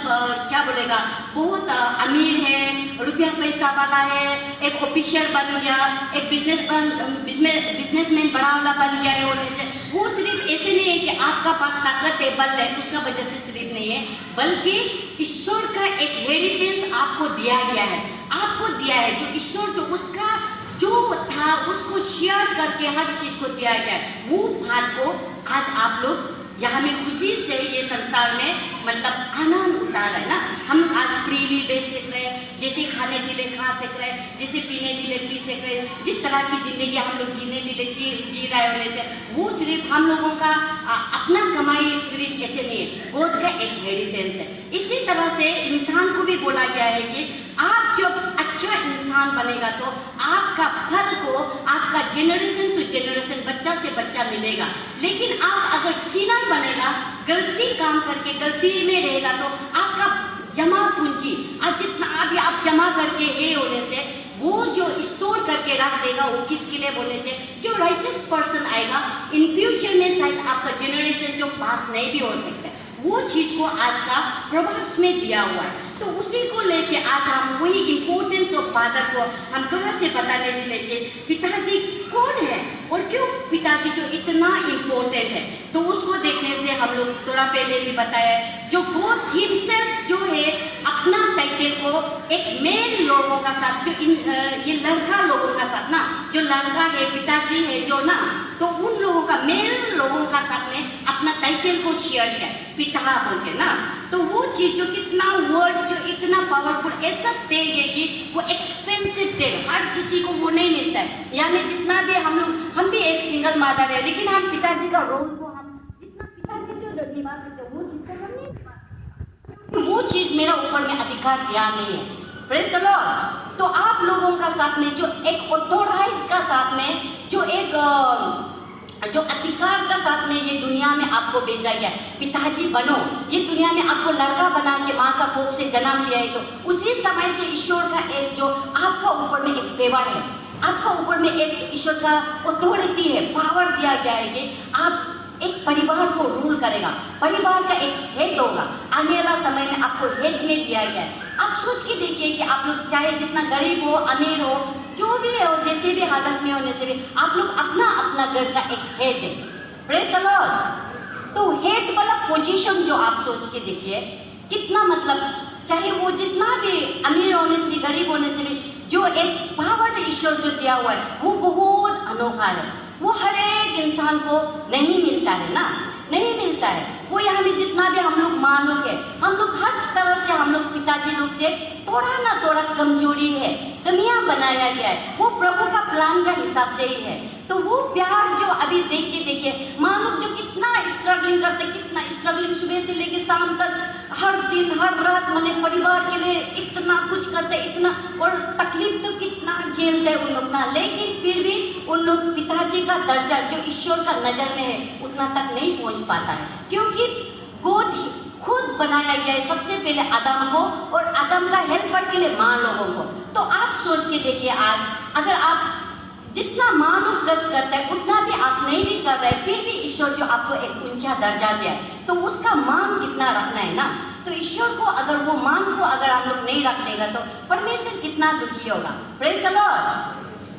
L: क्या बोलेगा, बहुत अमीर है, रुपया पैसा वाला है, एक ऑफिशियल बन गया, एक बिजनेसमैन बड़ा वाला बन गया है, होने से वो सिर्फ ऐसे नहीं है कि आपका पास ताकत है, बल है, उसका वजह से सिर्फ नहीं है, बल्कि ईश्वर का एक हेरिटेंस आपको दिया गया है, आपको दिया है, जो ईश्वर जो उसका जो था उसको शेयर करके हर चीज को दिया गया, वो पाठ को आज आप लोग यहाँ में खुशी से ये संसार में मतलब आनंद उतार रहे हैं ना। हम लोग आज फ्रीली बेच सक रहे हैं, जैसे खाने के लिए खा सक रहे हैं, जैसे पीने के लिए पी सक रहे हैं, जिस तरह की जिंदगी हम लोग जीने के लिए जी रहे होने से वो सिर्फ हम लोगों का अपना कमाई सिर्फ ऐसे नहीं है, गॉड का एक हेरिटेंस है। इसी तरह से इंसान को भी बोला गया है कि आप जब अच्छा इंसान बनेगा तो आपका फल को आपका जेनरेशन टू जेनरेशन, बच्चा से बच्चा मिलेगा। लेकिन आप अगर सीनर बनेगा, गलती काम करके गलती में रहेगा तो आपका जमा पूंजी आज जितना अभी आप जमा करके ये होने से वो जो स्टोर करके रख देगा वो किसके लिए बोलने से जो राइचियस पर्सन आएगा इन फ्यूचर में शायद आपका जेनरेशन जो पास नहीं भी हो सकता है, वो चीज को आज का प्रभाव में दिया हुआ है। तो उसी को लेके आज हम वही इम्पोर्टेंस ऑफ फादर को हम थोड़ा से बताने के लिए पिताजी कौन है और क्यों पिताजी जो इतना इम्पोर्टेंट है, तो उसको देखने से हम लोग थोड़ा पहले भी बताया जो गॉड हिमसेल्फ जो है अपना टाइटल को एक मेल लोगों का साथ जो ये लड़का लोगों का साथ ना, जो लड़का है पिताजी है जो ना, तो उन लोगों का मेल लोगों का साथ में अपना टाइटल को शेयर किया पिता बोल के ना। तो वो चीज जो कितना वर्ड जो इतना पावरफुल ऐसा तेज है कि वो एक्सपेंसिव तेज हर किसी को वो नहीं मिलता है। यानी जितना भी हम भी एक सिंगल मदर है, लेकिन हम पिताजी का रोल को हम जितना पिताजी जो निभा सकते वो चीज हम नहीं निभा सकते, वो चीज मेरा ऊपर में अधिकार दिया नहीं है। Praise the Lord. तो आप लोगों का साथ में जो एक ऑथोराइज का साथ में जो एक जो अधिकार का साथ में ये दुनिया में आपको भेजा गया है, पिताजी बनो, ये दुनिया में आपको लड़का बना के माँ का कोख से जन्म लिया है, तो उसी समय से ईश्वर का एक जो आपका ऊपर में एक पेवर है, आपका ऊपर में एक ईश्वर का अथॉरिटी है, पावर दिया गया है कि आप एक परिवार को रूल करेगा, परिवार का एक हेड होगा। आने वाला समय में आपको हेड में दिया गया है। आप सोच के देखिए कि आप लोग चाहे जितना गरीब हो अमीर हो जो भी हो जैसे भी हालत में होने से भी आप लोग अपना अपना घर का एक हेड है। Praise the Lord. तो हेड वाला पोजीशन जो आप सोच के देखिए कितना मतलब चाहे वो जितना भी अमीर होने से भी गरीब होने से भी जो एक पावर ईश्वर जो दिया हुआ है वो बहुत अनोखा है। वो हर एक इंसान को नहीं मिलता है ना, नहीं मिलता है। वो यहाँ में जितना भी हम लोग माँ लोग है, हम लोग हर तरह से हम लोग पिताजी लोग से थोड़ा ना थोड़ा कमजोरी है, कमियां बनाया गया है, वो प्रभु का प्लान का हिसाब से ही है। तो वो प्यार जो अभी देखिए माँ लोग जो कितना स्ट्रगलिंग करते, कितना स्ट्रगलिंग सुबह से लेके शाम तक हर दिन हर रात मैंने परिवार के लिए इतना कुछ करते, इतना और तकलीफ तो कितना झेलते उन लोग ना, लेकिन फिर भी उन लोग पिताजी का दर्जा जो ईश्वर का नजर में है उतना तक नहीं पहुंच पाता है, क्योंकि गॉड खुद बनाया गया है सबसे पहले आदम को और आदम का हेल्पर के लिए माँ लोगों को। तो आप सोच के देखिए आज अगर आप जितना माँ लोग कष्ट करते हैं उतना भी आप नहीं भी कर रहे, फिर भी ईश्वर जो आपको एक ऊंचा दर्जा दिया है तो उसका मान कितना रखना है ना। तो ईश्वर को अगर वो मान को अगर आप लोग नहीं रखेगा तो परमेश्वर कितना दुखी होगा। Praise the Lord.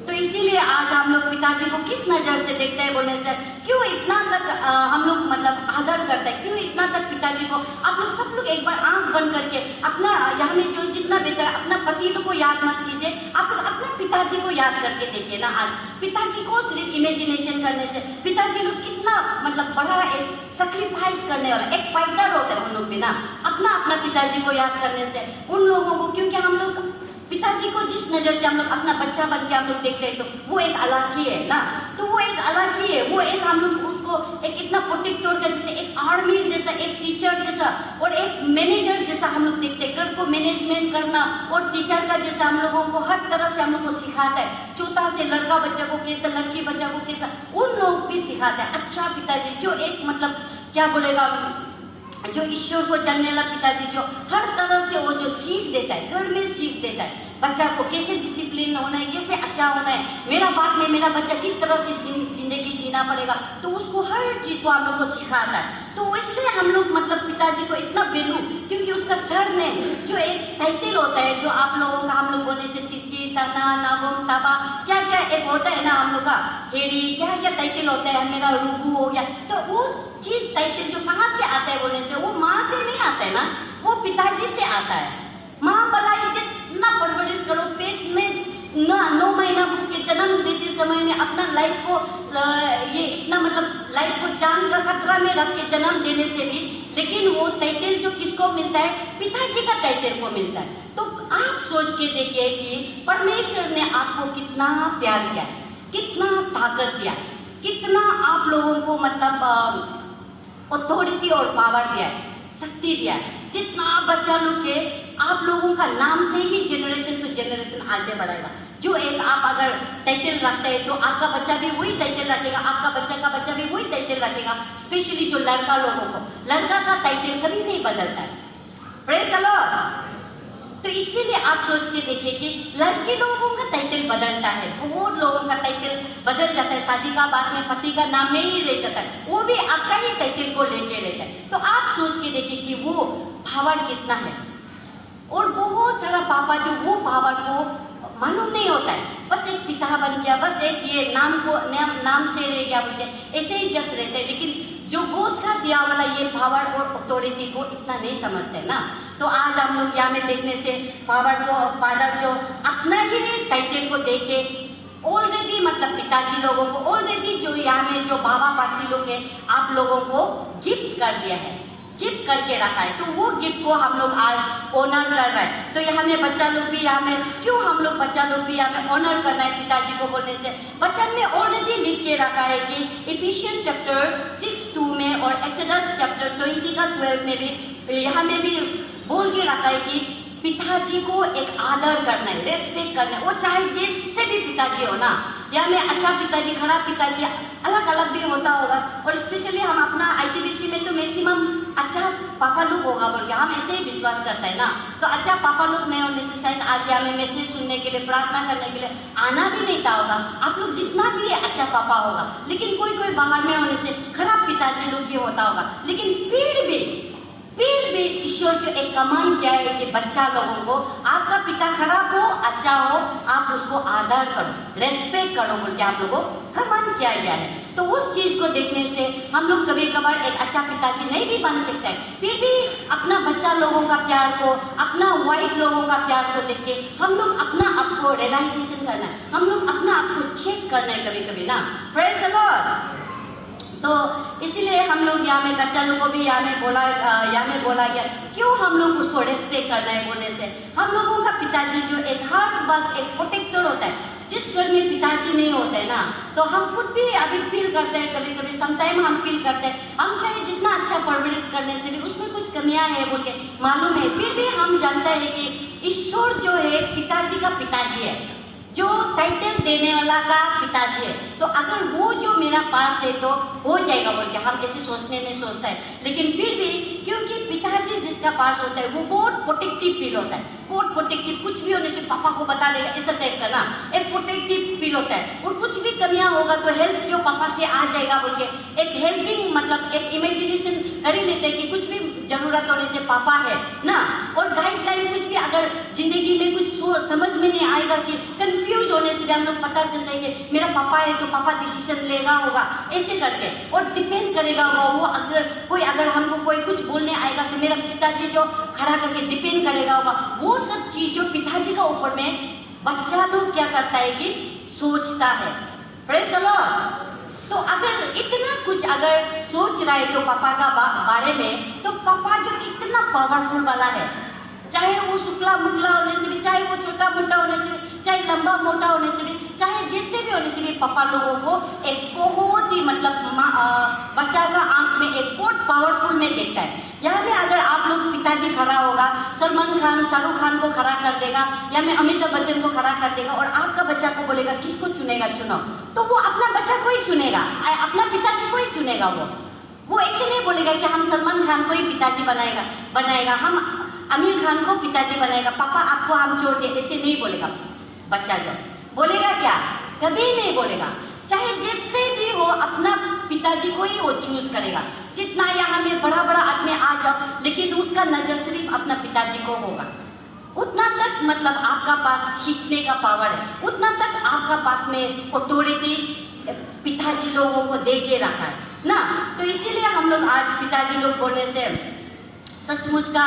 L: तो इसीलिए आज हम लोग पिताजी को किस नज़र से देखते हैं बोलने से क्यों इतना तक हम लोग मतलब आदर करते हैं, क्यों इतना तक पिताजी को आप लोग सब लोग एक बार आंख बंद करके अपना यहाँ में जो जितना बेहतर है अपना पति को याद मत कीजिए, आप लोग अपना पिताजी को याद करके देखिए ना। आज पिताजी को सिर्फ इमेजिनेशन करने से पिताजी लोग कितना मतलब बड़ा एक सेक्रीफाइस करने वाला एक फाइटर होते हैं उन लोग भी ना, अपना अपना पिताजी को याद करने से उन लोगों को, क्योंकि हम लोग पिताजी को जिस नज़र से हम लोग अपना बच्चा बन के हम लोग देखते हैं तो वो एक अलग ही है ना, तो वो एक अलग ही है। वो एक हम लोग उसको एक इतना प्रोटेक्टर का जैसे एक आर्मी जैसा, एक टीचर जैसा और एक मैनेजर जैसा हम लोग देखते हैं। घर को मैनेजमेंट करना और टीचर का जैसा हम लोगों को हर तरह से हम लोग को सिखाता है, छोटा से लड़का बच्चा को कैसा, लड़की बच्चा को कैसा, उन लोग भी सिखाता है। अच्छा पिताजी जो एक मतलब क्या बोलेगा जो ईश्वर को जानने वाला पिताजी जो हर तरह से वो जो सीख देता है, घर में सीख देता है बच्चा को कैसे डिसिप्लिन होना है, कैसे अच्छा होना है, मेरा बात में मेरा बच्चा किस तरह से जिंदगी जीना पड़ेगा, तो उसको हर चीज़ को हम लोग को सिखाता है। तो इसलिए हम लोग मतलब पिताजी को इतना वैल्यू, क्योंकि उसका सर ने जो एक टाइटल होता है जो आप लोगों का हम लोग बोलने से तिची तना नाबम ताबा क्या क्या एक होता है ना हम लोग का हेरी क्या क्या टाइटल होता है, मेरा रूबू हो गया, तो वो चीज़ टाइटल जो कहाँ से आता है बोलने से वो माँ से नहीं आता है ना, वो पिताजी से आता है। माँ भलाई जितना परवरिश करो पेट में 9 महीना के जन्म देते समय में अपना लाइफ को ये इतना मतलब लाइफ को जान का खतरा में रख के जन्म देने से भी, लेकिन वो टाइटल जो किसको मिलता है, पिताजी का टाइटल को मिलता है। तो आप सोच के देखिए कि परमेश्वर ने आपको कितना प्यार किया है, कितना ताकत दिया है, कितना आप लोगों को मतलब अथॉरिटी और पावर दिया है, शक्ति दिया है। जितना बच्चा लोग के आप लोगों का नाम से ही जनरेशन टू जनरेशन आगे बढ़ेगा। जो एक आप अगर टाइटल रखते हैं तो आपका बच्चा भी वही टाइटल रखेगा, आपका बच्चा का बच्चा भी वही टाइटल रखेगा। स्पेशली जो लड़का लोगों को, लड़का का टाइटल कभी नहीं बदलता है। Praise the Lord. तो इसीलिए आप सोच के देखिए कि लड़के लोगों का टाइटल बदलता है, बहुत लोगों का टाइटल बदल जाता है। शादी का बाद में पति का नाम नहीं रह जाता है, वो भी आपका ही टाइटल को लेके रहता है। तो आप सोच के देखिए कि वो पावर कितना है। और बहुत सारा पापा जो वो पावर को मालूम नहीं होता है, बस एक पिता बन गया, बस एक ये नाम से रह गया बोल के ऐसे ही जस्ट रहते हैं। लेकिन जो गोद का दिया वाला ये पावर और अथॉरिटी को इतना नहीं समझते ना। तो आज हम लोग यहाँ में देखने से पावर को, फादर जो अपना ही टाइटल को देख के ऑलरेडी मतलब पिताजी लोगों को ऑलरेडी जो यहाँ में जो बाबा पार्टी लोग हैं आप लोगों को गिफ्ट कर दिया है, गिफ्ट करके रखा है। तो वो गिफ्ट को हम लोग आज ऑनर कर रहे हैं। तो यहाँ में बच्चा लोग भी यहाँ में क्यों हम लोग बच्चा लोग भी यहाँ में ऑनर करना है पिताजी को बोलने से, बच्चन में ऑलरेडी लिख के रखा है कि इफिशियंस चैप्टर 6:2 में और एक्सोडस चैप्टर 20:12 में भी यहाँ में भी बोल के रखा है कि पिताजी को एक आदर करना है, रेस्पेक्ट करना है। वो चाहे जैसे भी पिताजी हो ना, या में अच्छा पिताजी, खराब पिताजी अलग अलग भी होता होगा। और स्पेशली हम अपना ITBC में तो मैक्सिमम अच्छा पापा लोग होगा बोल के हम ऐसे ही विश्वास करते हैं ना। तो अच्छा पापा लोग नहीं होने से शायद आज यहाँ में मैसेज सुनने के लिए, प्रार्थना करने के लिए आना भी नहीं था होगा। आप लोग जितना भी अच्छा पापा होगा, लेकिन कोई कोई बाहर में होने से खराब पिताजी लोग भी होता होगा। लेकिन फिर भी ईश्वर जो एक कमांड किया है कि बच्चा लोगों को आपका पिता खराब हो अच्छा हो आप उसको आदर करो, रेस्पेक्ट करो बोल के आप लोगों को कमांड किया गया है। तो उस चीज को देखने से हम लोग कभी कभार एक अच्छा पिताजी नहीं भी बन सकते, फिर भी अपना बच्चा लोगों का प्यार को, अपना वाइफ लोगों का प्यार को देख के हम लोग अपना आप को रियलाइजेशन करना है, हम लोग अपना आप को चेक करना है कभी कभी ना। Praise the Lord. तो इसीलिए हम लोग यहाँ में बच्चा लोगों को भी यहाँ में बोला गया क्यों हम लोग उसको रेस्पेक्ट करना है बोलने से। हम लोगों का पिताजी जो एक हर वक्त एक प्रोटेक्टर होता है। जिस घर में पिताजी नहीं होते हैं ना, तो हम खुद भी अभी फील करते हैं, कभी कभी समटाइम हम फील करते हैं हम चाहे जितना अच्छा परवरिश करने से भी उसमें कुछ कमियां है बोल के मालूम है, फिर भी हम जानते हैं कि ईश्वर जो है पिताजी का पिताजी है, जो टाइटल देने वाला का पिताजी है। तो अगर वो जो मेरा पास है तो हो जाएगा बोल के हम ऐसे सोचने में सोचता है। लेकिन फिर भी क्योंकि पिताजी जिसका पास होता है वो बहुत प्रोटेक्टिव फील होता है, बहुत प्रोटेक्टिव, कुछ भी होने से पापा को बता देगा ऐसा टाइप का ना, एक प्रोटेक्टिव फील होता है। और कुछ भी कमियां होगा तो हेल्प जो पापा से आ जाएगा बोल के एक हेल्पिंग मतलब एक इमेजिनेशन कर ही लेते हैं कि कुछ भी जरूरत होने से पापा है ना। और गाइडलाइन कुछ भी अगर जिंदगी में कुछ समझ में नहीं आएगा कि कंफ्यूज होने से भी हम लोग पता चलता है कि मेरा पापा है तो पापा डिसीजन लेगा होगा ऐसे करके। और डिपेंड करेगा वो अगर हमको कोई कुछ बोलने आएगा तो मेरा पिताजी जो खड़ा करके डिपेंड करेगा होगा। वो सब चीजों पिताजी का ऊपर में बच्चा लोग क्या करता है कि सोचता है। Praise the Lord. तो अगर इतना कुछ अगर सोच रहा है तो पापा का बारे में, तो पापा जो कितना पावरफुल वाला है, चाहे वो शुक्ला मुकला होने से भी, चाहे वो छोटा मोटा होने से भी, चाहे लंबा मोटा होने से भी, चाहे जिससे भी होने से भी पापा लोगों को एक बहुत ही मतलब बच्चा का आंख में एक बहुत पावरफुल में देखता है। यहाँ में अगर आप लोग पिताजी खड़ा होगा, सलमान खान शाहरुख खान को खड़ा कर देगा या मैं अमिताभ बच्चन को खड़ा कर देगा और आपका बच्चा को बोलेगा किसको चुनेगा चुनो, तो वो अपना बच्चा को ही चुनेगा, अपना पिताजी को ही चुनेगा। वो ऐसे नहीं बोलेगा कि हम सलमान खान को ही पिताजी बनाएगा, हम आमिर खान को पिताजी बनाएगा, पापा आपको हम छोड़ दे, ऐसे नहीं बोलेगा। बच्चा जो बोलेगा क्या, कभी नहीं बोलेगा। चाहे जिससे भी हो अपना पिताजी को ही वो चूज करेगा। जितना यहाँ में बड़ा बड़ा आदमी आ जाओ, लेकिन उसका नजर सिर्फ अपना पिताजी को होगा। उतना तक मतलब आपका पास खींचने का पावर है, उतना तक आपका पास में अथॉरिटी पिताजी लोगों को दे के रखा है ना। तो इसीलिए हम लोग आज पिताजी लोग बोलने से सचमुच का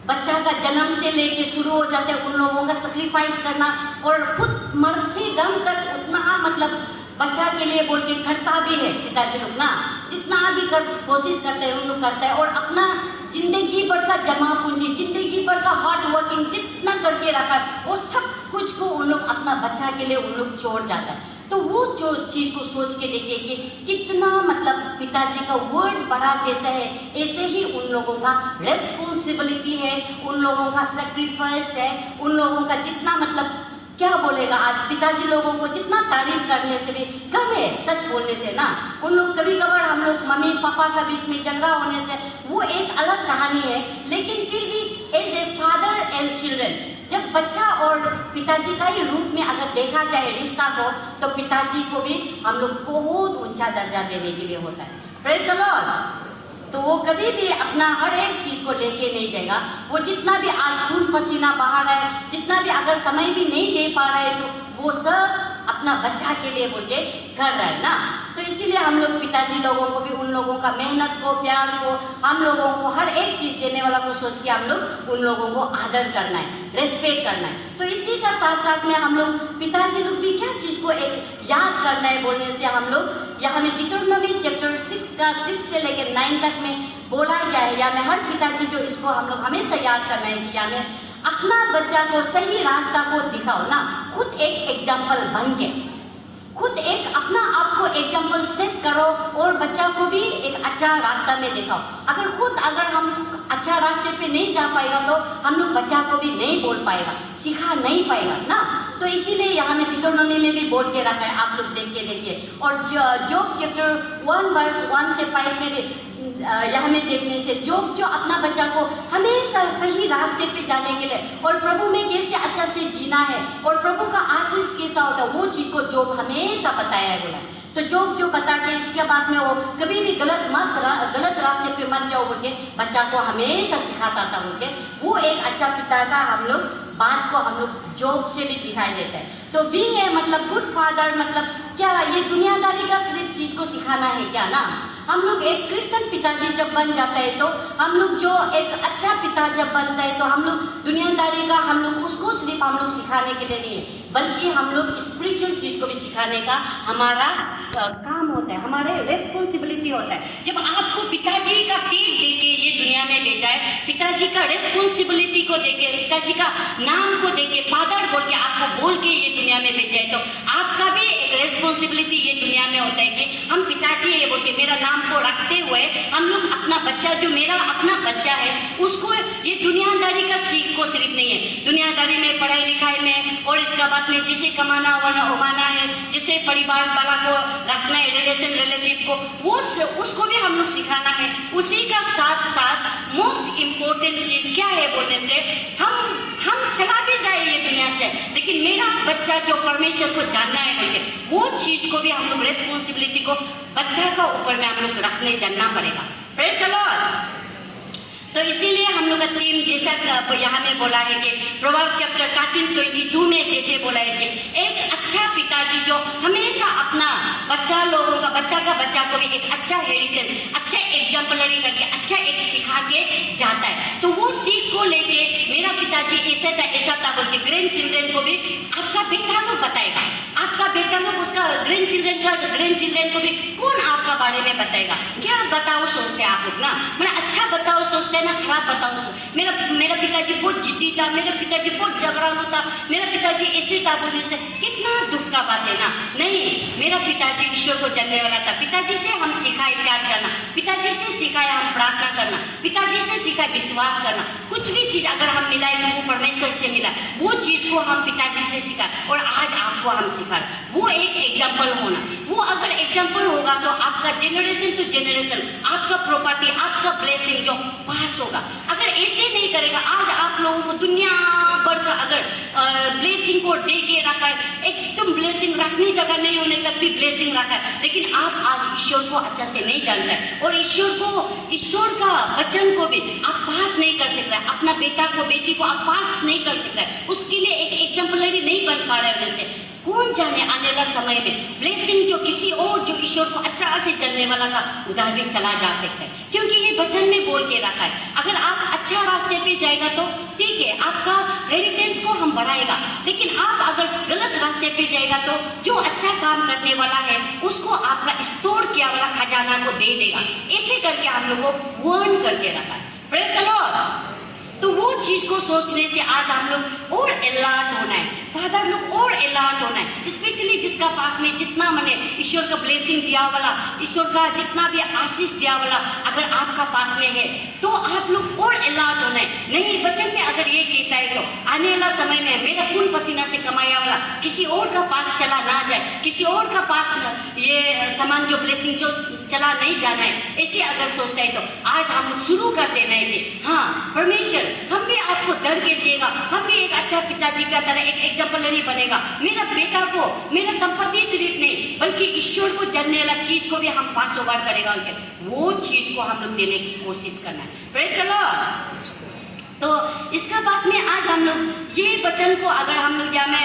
L: बच्चा का जन्म से लेके शुरू हो जाते हैं उन लोगों का सेक्रीफाइस करना, और खुद मरते दम तक उतना मतलब बच्चा के लिए बोल के करता भी है पिताजी लोग ना, जितना भी कोशिश करते हैं उन लोग करते हैं, और अपना जिंदगी भर का जमा पूंजी, जिंदगी भर का हार्ड वर्किंग जितना करके रखा है वो सब कुछ को उन लोग अपना बच्चा के लिए उन लोग छोड़ जाता है। तो वो जो चीज़ को सोच के देखिए कि कितना मतलब पिताजी का वर्ड बड़ा जैसा है, ऐसे ही उन लोगों का रेस्पॉन्सिबिलिटी है, उन लोगों का सेक्रीफाइस है, उन लोगों का जितना मतलब क्या बोलेगा, आज पिताजी लोगों को जितना तारीफ करने से भी कम है, सच बोलने से ना। उन लोग कभी कभार हम लोग मम्मी पापा का बीच में झगड़ा होने से वो एक अलग कहानी है, लेकिन फिर भी as a father and children जब बच्चा और पिताजी का ही रूप में अगर देखा जाए रिश्ता को, तो पिताजी को भी हम लोग बहुत ऊंचा दर्जा देने के लिए होता है। Praise the Lord. तो वो कभी भी अपना हर एक चीज़ को लेके नहीं जाएगा। वो जितना भी आज खून पसीना बहा रहा है, जितना भी अगर समय भी नहीं दे पा रहा है, तो वो सब अपना बच्चा के लिए बोल के कर रहा है ना। तो इसीलिए हम लोग पिताजी लोगों को भी उन लोगों का मेहनत को, प्यार को, हम लोगों को हर एक चीज़ देने वाला को सोच के हम लोग उन लोगों को आदर करना है, रेस्पेक्ट करना है। तो इसी का साथ साथ में हम लोग पिताजी लोग भी क्या चीज़ को एक याद करना है बोलने से हम लोग यहाँ में डिटरोनॉमी चैप्टर 6 का 6 से लेकर 9 तक में बोला गया है, या में हर पिताजी जो इसको हम लोग हमेशा याद करना है कि या में अपना बच्चा को सही रास्ता को दिखाओ ना, खुद एक एग्जाम्पल बन के, खुद एक अपना आप को एग्जाम्पल सेट करो और बच्चा को भी एक अच्छा रास्ता में दिखाओ। अगर हम अच्छा रास्ते पे नहीं जा पाएगा तो हम लोग बच्चा को भी नहीं बोल पाएगा, सिखा नहीं पाएगा ना। तो इसीलिए यहाँ में डिटरोनॉमी में भी बोल के रखा है, आप लोग देख के देखिए। और जोब चैप्टर 1 वर्स 1 से 5 में भी यहाँ में देखने से जोब जो अपना बच्चा को हमेशा सही रास्ते पे जाने के लिए और प्रभु में कैसे अच्छा से जीना है और प्रभु का आशीष कैसा होता है, वो चीज़ को जोब हमेशा बताया है बोला। तो जोब जो बता के इसके बाद में वो कभी भी गलत रास्ते पे मत जाओ बोल के बच्चा को हमेशा सिखाता था बोल के, वो एक अच्छा पिता का हम लोग बात को हम लोग जोब से भी दिखाई देता है। तो बीइंग ए मतलब गुड फादर मतलब क्या, ये दुनियादारी का सिर्फ चीज़ को सिखाना है क्या ना। हम लोग एक क्रिश्चियन पिताजी जब बन जाता है तो हम लोग जो एक अच्छा पिता जब बनता है तो हम लोग दुनियादारी का हम लोग उसको सिर्फ हम लोग सिखाने के लिए नहीं है, बल्कि हम लोग स्पिरिचुअल चीज़ को भी सिखाने का हमारा काम होता है, हमारे रेस्पॉन्सिबिलिटी होता है। जब आपको पिताजी का पेट देके ये दुनिया में भेजा है, पिताजी का रेस्पॉन्सिबिलिटी को देके, पिताजी का नाम को देके, फादर बोल के आपको बोल के ये दुनिया में भेजा है, तो आपका भी एक रेस्पॉन्सिबिलिटी ये दुनिया में होता है कि हम पिताजी है बोल के मेरा नाम को रखते हुए हम लोग अपना बच्चा जो मेरा अपना बच्चा है उसको ये दुनियादारी का सीख को सिर्फ नहीं है, दुनियादारी में पढ़ाई लिखाई में और इसका बाद में जिसे कमाना उमाना है, जिसे परिवार वाला को रखना है, रिलेटिव को, वो उसको भी हम लोग सिखाना है। उसी का साथ साथ मोस्ट इम्पोर्टेंट चीज़ क्या है बोलने से, हम चला भी जाए ये दुनिया से, लेकिन मेरा बच्चा जो परमेश्वर को जानना है बोलिए, वो चीज़ को भी हम लोग रेस्पॉन्सिबिलिटी को बच्चा का ऊपर में हम लोग रखने जानना पड़ेगा। Praise the Lord. तो इसीलिए हम लोग का टीम जैसा यहाँ में बोला है कि प्रोवर्ब्स चैप्टर 13:22 में जैसे बोला है कि एक अच्छा पिताजी जो हमेशा अपना बच्चा को भी एक अच्छा हेरिटेज, अच्छा एग्जाम्पलरी करके अच्छा एक सिखा के जाता है। तो वो सीख को लेके मेरा पिताजी ऐसा था बोल के ग्रैंड चिल्ड्रेन को भी आपका बेटा लोग बताएगा, आपका बेटा लोग उसका ग्रैंड चिल्ड्रेन को भी कौन आपका बारे में बताएगा। क्या बताओ सोचते हैं आप लोग ना, मैंने अच्छा बताओ सोचते हैं ना, खराब बताओ सोचते। मेरा पिताजी बहुत जिद्दी था, मेरा पिताजी बहुत झगड़ालू था, मेरा पिताजी ऐसे था बोलने से कितना दुख का बात है ना। नहीं, मेरा पिताजी ईश्वर को जानने वाला था, पिताजी से हम सिखाए चार जाना, पिताजी से सिखाए हम प्रार्थना करना, पिताजी से सिखाए विश्वास करना। कुछ भी चीज़ अगर हम मिलाए तो वो परमेश्वर से मिला, वो चीज़ को हम पिताजी से सिखाए और आज आपको हम सिखा, वो एक एग्जाम्पल होना। वो अगर एग्जाम्पल होगा तो आपका जेनरेशन टू जेनरेशन आपका प्रॉपर्टी, आपका ब्लेसिंग जो पास होगा। अगर ऐसे नहीं करेगा, आज आप लोगों को दुनिया भर का अगर ब्लेसिंग को दे के रखा है, एकदम ब्लेसिंग रखनी जगह नहीं होने तक भी ब्लेसिंग रखा है, लेकिन आप आज ईश्वर को अच्छा से नहीं जान रहे और ईश्वर का वचन को भी आप पास नहीं कर सक रहे, अपना बेटा को बेटी को आप पास नहीं कर सक रहे, उसके लिए एक एग्जाम्पलरी नहीं बन पा रहे होने से कौन जाने आने वाला समय में ब्लेसिंग जो किसी और जो ईश्वर ईश्वर को अच्छा से जानने वाला का उधर भी चला जा सकता है, क्योंकि ये वचन में बोल के रखा है। अगर आप अच्छा रास्ते पे जाएगा तो ठीक है, आपका हेरिटेंस को हम बढ़ाएगा, लेकिन आप अगर गलत रास्ते पे जाएगा तो जो अच्छा काम करने वाला है उसको आपका स्टोर किया वाला खजाना को दे देगा। ऐसे करके हम लोग को वार्न करके रखा है। Praise the Lord. तो वो चीज को सोचने से आज हम लोग और अलर्ट होना है, फादर लोग और अलर्ट होना है, स्पेशली जिसका पास में जितना मने ईश्वर का ब्लेसिंग दिया वाला, ईश्वर का जितना भी आशीष दिया वाला अगर आपका पास में है तो आप लोग और अलर्ट होना है। नहीं, वचन में अगर ये कहता है तो आने वाला समय में मेरा खून पसीना से कमाया वाला किसी और का पास चला ना जाए, किसी और का पास ये सामान जो ब्लेसिंग जो चला नहीं जाना है, ऐसे अगर सोचता है तो आज हम लोग शुरू कर देना है कि हाँ परमेश्वर हम भी आपको डर के जिएगा, हम भी एक अच्छा पिताजी का तरह एक एग्जाम्पलरी बनेगा। मेरा बेटा को मेरा संपत्ति सिर्फ नहीं बल्कि ईश्वर को जानने वाला चीज को भी हम पास ओवर करेगा उनके, वो चीज को हम लोग देने की कोशिश करना है। Praise the Lord. तो इसका बाद में आज हम लोग ये वचन को अगर हम लोग या में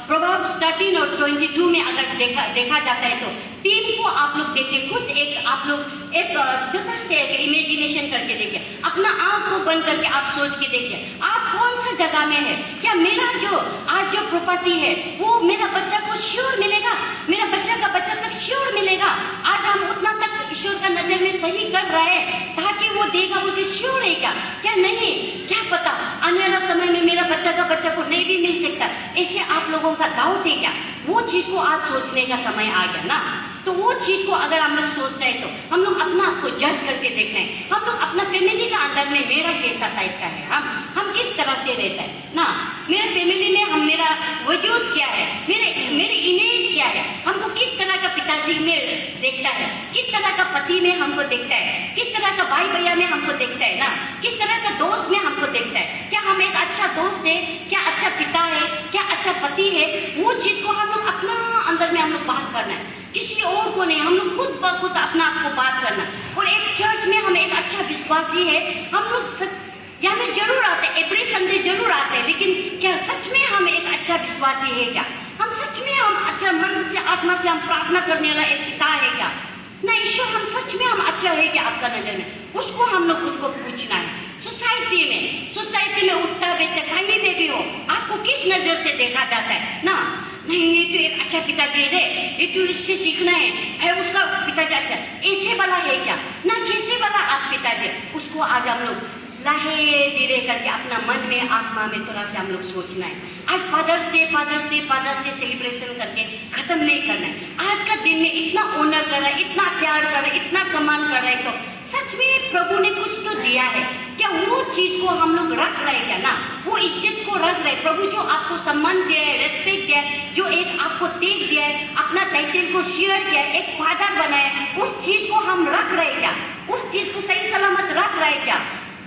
L: प्रोवर्ब्स 13 और 22 में अगर देखा जाता है तो 3 को आप लोग देखिए, खुद एक आप लोग एक छोटा से एक इमेजिनेशन करके देखिए, अपना आँख को बंद करके आप सोच के देखिए आप कौन सा जगह में है। क्या मेरा जो आज जो प्रॉपर्टी है वो मेरा बच्चा को श्योर मिलेगा, मेरा बच्चा का बच्चा तक श्योर मिलेगा। आज हम उतना तक ईश्वर का नजर में सही कर रहे हैं ताकि वो देगा बोल के श्योर है क्या नहीं, क्या पता आने वाला समय में मेरा बच्चा का बच्चा को नहीं भी मिल सकता, ऐसे आप लोगों का डाउट है क्या? वो चीज को आज सोचने का समय आ गया ना। तो वो चीज को अगर हम लोग सोचते हैं तो हम लोग अपना आपको जज करके देखना है, हम लोग अपना फैमिली का अंदर में मेरा कैसा टाइप का है, हम किस तरह से रहता है ना, मेरे फैमिली में हम मेरा वजूद क्या है, मेरे इमेज क्या है, हमको किस तरह का पिताजी में देखता है, किस तरह का पति में हमको देखता है, किस तरह का भाई भैया में हमको देखता है ना, किस तरह का दोस्त में हमको देखता है। क्या हम एक अच्छा दोस्त है, क्या अच्छा पिता है, क्या अच्छा पति है, वो चीज को हम लोग अपना अंदर में हम लोग बात करना है, किसी और को नहीं, हम लोग खुद ब खुद अपना आपको बात करना। और एक चर्च में हम एक अच्छा विश्वासी है, हम लोग यहाँ में जरूर आते हैं, एवरी संडे जरूर आते हैं, लेकिन क्या सच में हम एक अच्छा विश्वासी है क्या? हम सच में हम अच्छा मन से आत्मा से हम प्रार्थना करने वाला एक पिता है क्या? ना ईश्वर, हम सच में हम अच्छा है क्या आपका नजर में? उसको हम लोग खुद को पूछना है। सोसाइटी में उठता बैठता कहीं में भी हो, आपको किस नजर से देखा जाता है ना? नहीं, ये तो एक अच्छा पिताजी है, ये तो इससे सीखना है, उसका पिताजी अच्छा ऐसे वाला है क्या ना, कैसे वाला आप पिताजी, उसको आज हम लोग लाहे धीरे करके अपना मन में आत्मा में थोड़ा सा हम लोग सोचना है। आज फादर्स डे सेलिब्रेशन करके खत्म नहीं करना है। आज का दिन में इतना ऑनर कर रहा है, इतना प्यार कर रहा है, इतना सम्मान कर रहा है, तो सच में प्रभु ने कुछ तो दिया है क्या? वो चीज को हम लोग रख रहे हैं क्या ना? वो इज्जत को रख रहे हैं। प्रभु जो आपको सम्मान दिया है, रेस्पेक्ट दिया है, जो एक आपको तेज दिया है, अपना टाइटल को शेयर किया है, एक फादर बनाया है, उस चीज को हम रख रहे हैं क्या? उस चीज को सही सलामत रख रहे हैं क्या?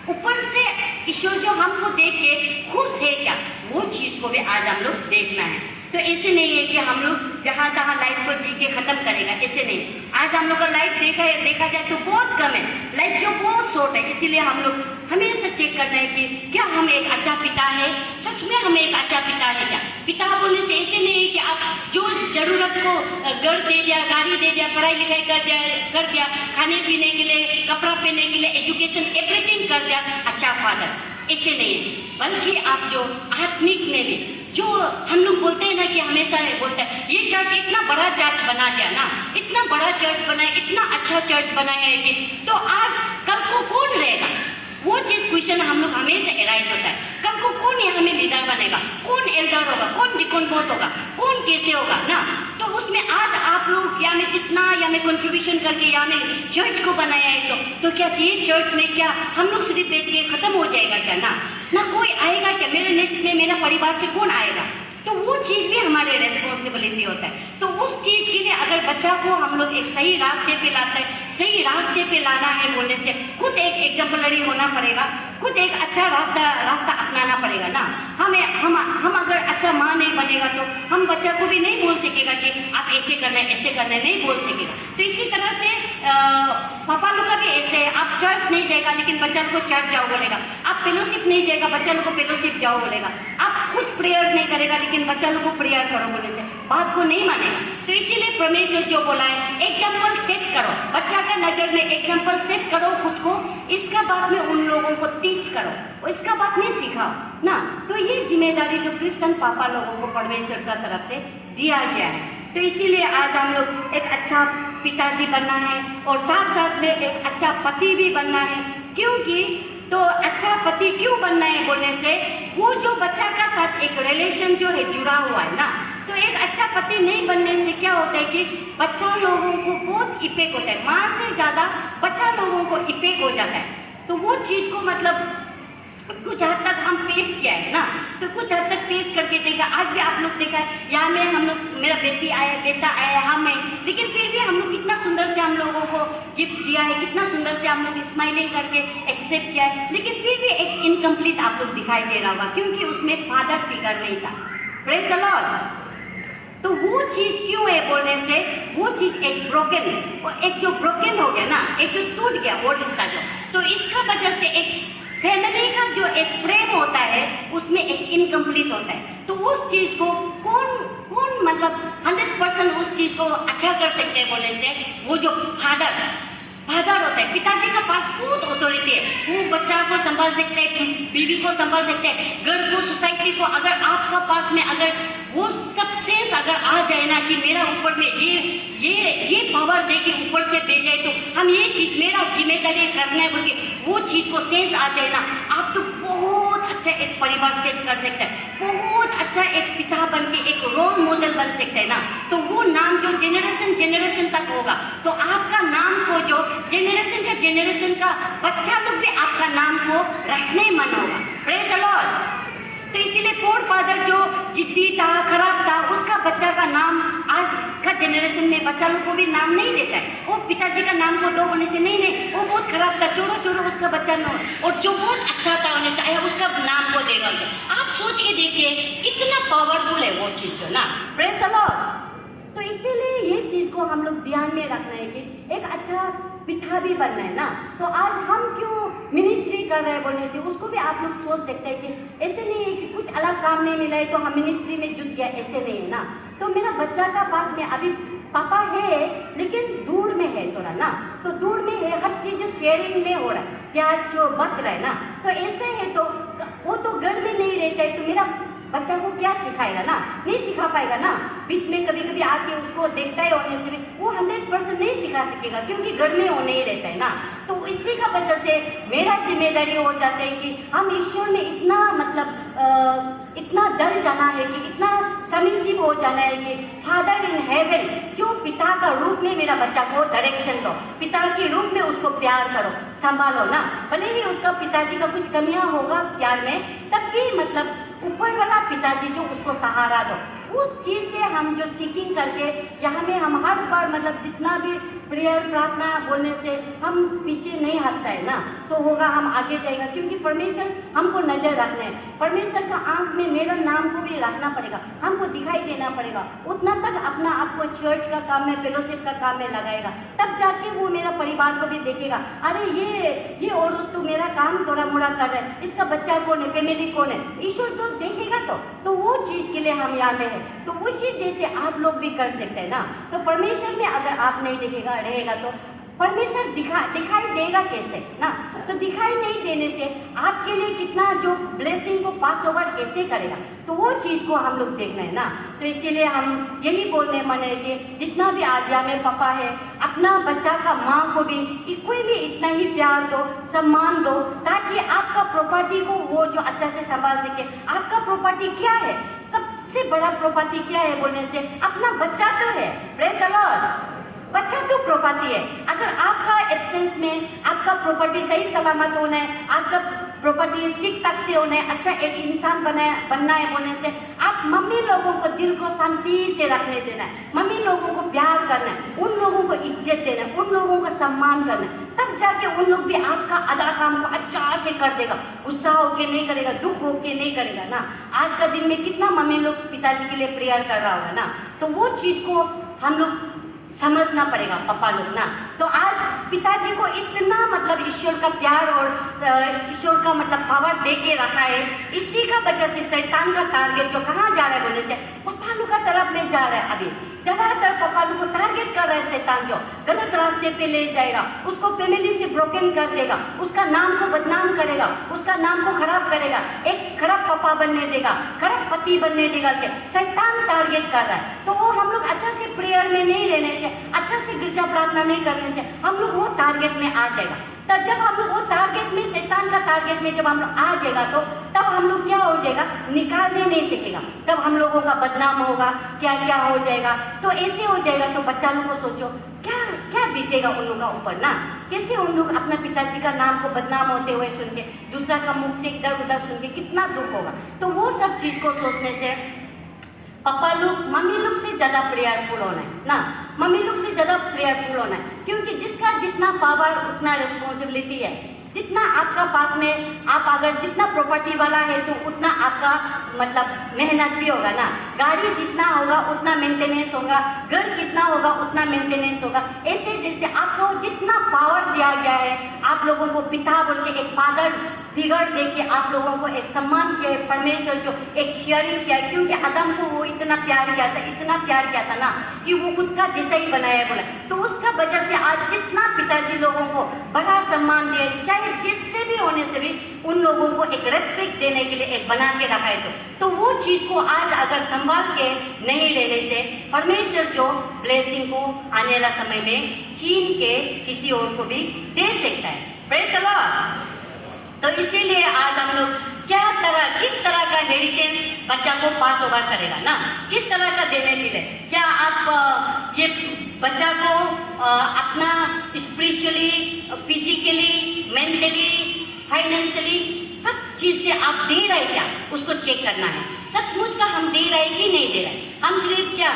L: ऊपर से ईश्वर जो हमको देख के खुश है क्या? वो चीज को भी आज हम लोग देखना है। तो ऐसे नहीं है कि हम लोग जहाँ तहाँ लाइफ को जी के खत्म करेगा, ऐसे नहीं। आज हम लोग का लाइफ देखा जाए तो बहुत कम है, लाइफ जो बहुत शॉर्ट है, इसीलिए हम लोग हमेशा चेक करना है कि क्या हम एक अच्छा पिता है, सच में हम एक अच्छा पिता है क्या? पिता बोलने से ऐसे नहीं है कि आप जो जरूरत को घर दे दिया, गाड़ी दे दिया, पढ़ाई लिखाई कर दिया, खाने पीने के लिए, कपड़ा पहनने के लिए, एजुकेशन एवरीथिंग कर दिया, अच्छा फादर, ऐसे नहीं है। बल्कि आप जो आत्मिक में भी जो हम लोग बोलते हैं ना कि हमेशा बोलते हैं ये चर्च इतना बड़ा चर्च बना दिया ना, इतना बड़ा चर्च बनाया, इतना अच्छा चर्च बनाया है कि तो आज कल को कौन रहेगा? वो चीज क्वेश्चन हम लोग हमेशा एराइज होता है। कल को कौन यहाँ में लीडर बनेगा, कौन एल्डर होगा, कौन डिकॉन बोट होगा, कौन कैसे होगा ना? तो उसमें आज आप लोग यहाँ में जितना यहाँ में कंट्रीब्यूशन करके यहाँ में चर्च को बनाया है तो क्या ये चर्च में क्या हम लोग सिर्फ बैठ के खत्म हो जाएगा क्या? ना कोई आएगा क्या? मेरे नेक्स्ट में मेरा परिवार से कौन आएगा? तो वो चीज़ भी हमारे रेस्पॉन्सिबिलिटी होता है। तो उस चीज़ के लिए अगर बच्चा को हम लोग एक सही रास्ते पे लाते हैं, सही रास्ते पे लाना है बोलने से खुद एक एग्जाम्पलरी होना पड़ेगा, खुद एक अच्छा रास्ता अपनाना पड़ेगा ना। हम अगर अच्छा माँ नहीं बनेगा तो हम बच्चा को भी नहीं बोल सकेगा कि आप ऐसे करना है, ऐसे करना है, नहीं बोल सकेगा। तो इसी तरह से पापा लोग का भी ऐसे है, आप चर्च नहीं जाएगा लेकिन बच्चा को चर्च जाओ बोलेगा, आप फेलोशिप नहीं जाएगा बच्चा लोग को फेलोशिप जाओ बोलेगा, आप खुद प्रेयर नहीं करेगा लेकिन बच्चा लोग को प्रेयर करो बोलने से बात को नहीं मानेगा। तो इसीलिए परमेश्वर जो बोला है एग्जाम्पल करो, बच्चा का नज़र में एग्जाम्पल सेट करो खुद को, इसका बाद में उन लोगों को टीच करो और इसका बाद में सिखाओ ना। तो ये जिम्मेदारी जो क्रिश्चियन पापा लोगों को परमेश्वर का तरफ से दिया गया है। तो इसीलिए आज हम लोग एक अच्छा पिताजी बनना है और साथ साथ में एक अच्छा पति भी बनना है। क्योंकि तो अच्छा पति क्यों बनना है बोलने से, वो जो बच्चा का साथ एक रिलेशन जो है जुड़ा हुआ है ना, तो एक अच्छा पति नहीं बनने से क्या होता है कि बच्चा लोगों को बहुत इफेक्ट होता है, माँ से ज़्यादा बच्चा लोगों को इफेक्ट हो जाता है। तो वो चीज़ को मतलब कुछ हद तक हम पेश किया है ना, तो कुछ हद तक पेश करके देखा। आज भी आप लोग देखा है यहाँ में हम लोग, मेरा बेटी आया, बेटा आया, हम है, लेकिन फिर भी हम लोग कितना सुंदर से हम लोगों को गिफ्ट दिया है, कितना सुंदर से हम लोग स्माइलिंग करके एक्सेप्ट किया है, लेकिन फिर भी एक इनकम्प्लीट आप लोग दिखाई दे रहा होगा क्योंकि उसमें फादर फिगर नहीं था। Praise the Lord. तो वो चीज़ क्यों है बोलने से, वो चीज़ एक ब्रोकन है, और एक जो ब्रोकन हो गया ना, एक जो टूट गया वो रिश्ता जो, तो इसका वजह से एक फैमिली का जो एक प्रेम होता है उसमें एक इनकम्प्लीट होता है। तो उस चीज़ को कौन मतलब 100% उस चीज़ को अच्छा कर सकते हैं बोलने से, वो जो फादर होता है, पिताजी का पास बहुत अथॉरिटी है, वो बच्चा को संभाल सकते हैं, बीवी को संभाल सकते हैं, घर को, सोसाइटी को। अगर आपका पास में अगर वो सक्सेस अगर आ जाए ना कि मेरा ऊपर में ये पावर दे के ऊपर से दे जाए, तो हम ये चीज़ मेरा जिम्मेदारी करना है बोल के वो चीज़ को सेंस आ जाए ना, आप तो बहुत अच्छा एक परिवार सेट कर सकते हैं, बहुत अच्छा एक पिता बन के एक रोल मॉडल बन सकते हैं ना। तो वो नाम जो जेनरेशन तक होगा, तो आपका नाम को जो जेनरेशन का बच्चा लोग भी आपका नाम को रखने मन होगा। Praise the Lord. तो इसीलिए फोर फादर जो जिद्दी था, खराब था, उसका बच्चा का नाम आज का जेनरेशन में बच्चा लोग को भी नाम नहीं देता है। वो पिताजी का नाम को दो बोलने से नहीं वो बहुत खराब था, चोरो उसका बच्चा न, और जो बहुत अच्छा था होने से उसका नाम को देगा। आप सोच के देखिए कितना पावरफुल है वो चीज़ जो ना। Praise the Lord. तो इसीलिए ये चीज़ को हम लोग ध्यान में रखना है कि एक अच्छा पिता भी बनना है ना। तो आज हम क्यों मिनिस्ट्री कर रहे हैं बोलने से उसको भी आप लोग सोच सकते हैं कि ऐसे नहीं है कि कुछ अलग काम नहीं मिला है तो हम मिनिस्ट्री में जुट गया, ऐसे नहीं है ना। तो मेरा बच्चा का पास में अभी पापा है लेकिन दूर में है थोड़ा ना, तो दूर में है, हर चीज़ जो शेयरिंग में हो रहा है, प्यार जो बच रहा है ना, तो ऐसे है तो वो तो घर में नहीं रहता है, तो मेरा बच्चा को क्या सिखाएगा ना, नहीं सिखा पाएगा ना। बीच में कभी कभी आके उसको देखता है होने से भी वो 100% नहीं सिखा सकेगा क्योंकि घर में वो नहीं रहता है ना। तो इसी का वजह से मेरा जिम्मेदारी हो जाता है कि हम ईश्वर में इतना मतलब इतना डर जाना है कि इतना सबमिसिव हो जाना है कि फादर इन हेवन, जो पिता का रूप में मेरा बच्चा को डायरेक्शन दो, पिता के रूप में उसको प्यार करो, संभालो ना। भले ही उसका पिताजी का कुछ कमियां होगा प्यार में, तब भी मतलब ऊपर वाला पिताजी जो उसको सहारा दो, उस चीज़ से हम जो सीकिंग करके यहाँ में हम हर बार मतलब जितना भी प्रेयर प्रार्थना बोलने से हम पीछे नहीं हटता है ना, तो होगा हम आगे जाएगा क्योंकि परमेश्वर हमको नजर रखना है। परमेश्वर का आंख में मेरा नाम को भी रखना पड़ेगा, हमको दिखाई देना पड़ेगा, उतना तक अपना आपको चर्च का काम में, फेलोशिप का काम में लगाएगा, तब जाके वो मेरा परिवार को भी देखेगा, अरे ये औरत तो मेरा काम थोड़ा मोड़ा कर रहा है, इसका बच्चा कौन है, फैमिली कौन है, ईश्वर तो देखेगा। तो वो चीज़ के लिए हम यहाँ पे है। तो उसी जैसे आप लोग भी कर सकते हैं ना। तो परमेश्वर में अगर आप नहीं देखेगा रहेगा तो परमेश्वर दिखाई देगा कैसे ना। तो दिखाई नहीं देने से आपके लिए कितना जो ब्लेसिंग को पास ओवर कैसे करेगा, तो वो चीज़ को हम लोग देखना है ना। तो इसीलिए हम यही बोलने मन है कि जितना भी आज में पापा है, अपना बच्चा का माँ को भी इक्वली इतना ही प्यार दो, सम्मान दो, ताकि आपका प्रॉपर्टी को वो जो अच्छा से संभाल सके। आपका प्रॉपर्टी क्या है, सबसे बड़ा प्रॉपर्टी क्या है बोलने से अपना बच्चा तो है। Praise the Lord. बच्चा तो प्रॉपर्टी है। अगर आपका एब्सेंस में आपका प्रॉपर्टी सही सलामत होना है, आपका प्रॉपर्टी ठीक ठाक से होना है, अच्छा एक इंसान बनना है बोलने से आप मम्मी लोगों को दिल को शांति से रखने देना है, मम्मी लोगों को प्यार करना है, उन लोगों को इज्जत देना है, उन लोगों का सम्मान करना है, तब जाके उन लोग भी आपका आधा काम को अच्छा से कर देगा। गुस्सा होके नहीं करेगा, दुख होके नहीं करेगा ना। आज का दिन में कितना मम्मी लोग पिताजी के लिए प्रेयर कर रहा होगा ना। तो वो चीज़ को हम लोग समझना पड़ेगा पापा लोग ना। तो आज पिताजी को इतना मतलब ईश्वर का प्यार और ईश्वर का मतलब पावर दे के रखा है। इसी का वजह से शैतान का टारगेट जो कहाँ जा रहा है बोलने से पापा पापा लोग का तरफ में जा रहा है। अभी ज़्यादातर पापा लोग को टारगेट कर रहा है शैतान, जो गलत रास्ते पे ले जाएगा, उसको फैमिली से ब्रोकन कर देगा, उसका नाम को बदनाम करेगा, उसका नाम को खराब करेगा, एक खराब पापा बनने देगा, खराब पति बनने देगा के शैतान टारगेट कर रहा है। तो वो हम लोग अच्छा से प्रेयर में नहीं रहने से, अच्छा से गिरजा प्रार्थना नहीं करने से हम लोग वो टारगेट में आ जाएगा। तब जब हम लोग वो टारगेट में, शैतान का टारगेट में जब हम लोग आ जाएगा तो तब हम लोग क्या हो जाएगा, निकालने नहीं सकेगा, तब हम लोगों का बदनाम होगा, क्या क्या हो जाएगा। तो ऐसे हो जाएगा तो बच्चा लोग को सोचो क्या क्या बीतेगा उन लोगों का ऊपर ना, कैसे उन लोग अपना पिताजी का नाम को बदनाम होते हुए सुन के, दूसरा का मुख से इधर उधर सुन के कितना दुख होगा। तो वो सब चीज़ को सोचने से पापा लोग, मम्मी लोग से ज़्यादा प्रेयरफुल होना है ना, मम्मी लोग से ज़्यादा प्रेयरफुल होना है, क्योंकि जिसका जितना पावर उतना रिस्पॉन्सिबिलिटी है। जितना आपका पास में, आप अगर जितना प्रॉपर्टी वाला है तो उतना आपका मतलब मेहनत भी होगा ना, गाड़ी जितना होगा उतना मेंटेनेंस होगा, घर कितना होगा उतना मेंटेनेंस होगा। ऐसे जैसे आपको जितना पावर दिया गया है, आप लोगों को पिता बोल के एक फादर फिगर दे के आप लोगों को एक सम्मान किया है, परमेश्वर जो एक शेयरिंग किया है, क्योंकि आदम को वो इतना प्यार किया था, इतना प्यार किया था ना कि वो खुद का जैसा ही बनाया बोला। तो उसका वजह से आज जितना पिताजी लोगों को बड़ा सम्मान दिए, चाहे जिससे भी होने से भी उन लोगों को एक रेस्पेक्ट देने के लिए एक बना के रखा है। तो वो चीज़ को आज अगर संभाल के नहीं लेने से परमेश्वर जो ब्लेसिंग को आने वाला समय में छीन के किसी और को भी दे सकता है। Praise the Lord. तो इसीलिए आज हम लोग किस तरह का हेरिटेंस बच्चा को पास ओवर करेगा ना, किस तरह का देने के लिए, क्या आप ये बच्चा को अपना स्पिरिचुअली, फिजिकली, मेंटली, फाइनेंशियली सब चीज़ से आप दे रहे क्या, उसको चेक करना है। सचमुच का हम दे रहे कि नहीं दे रहे। हम सिर्फ क्या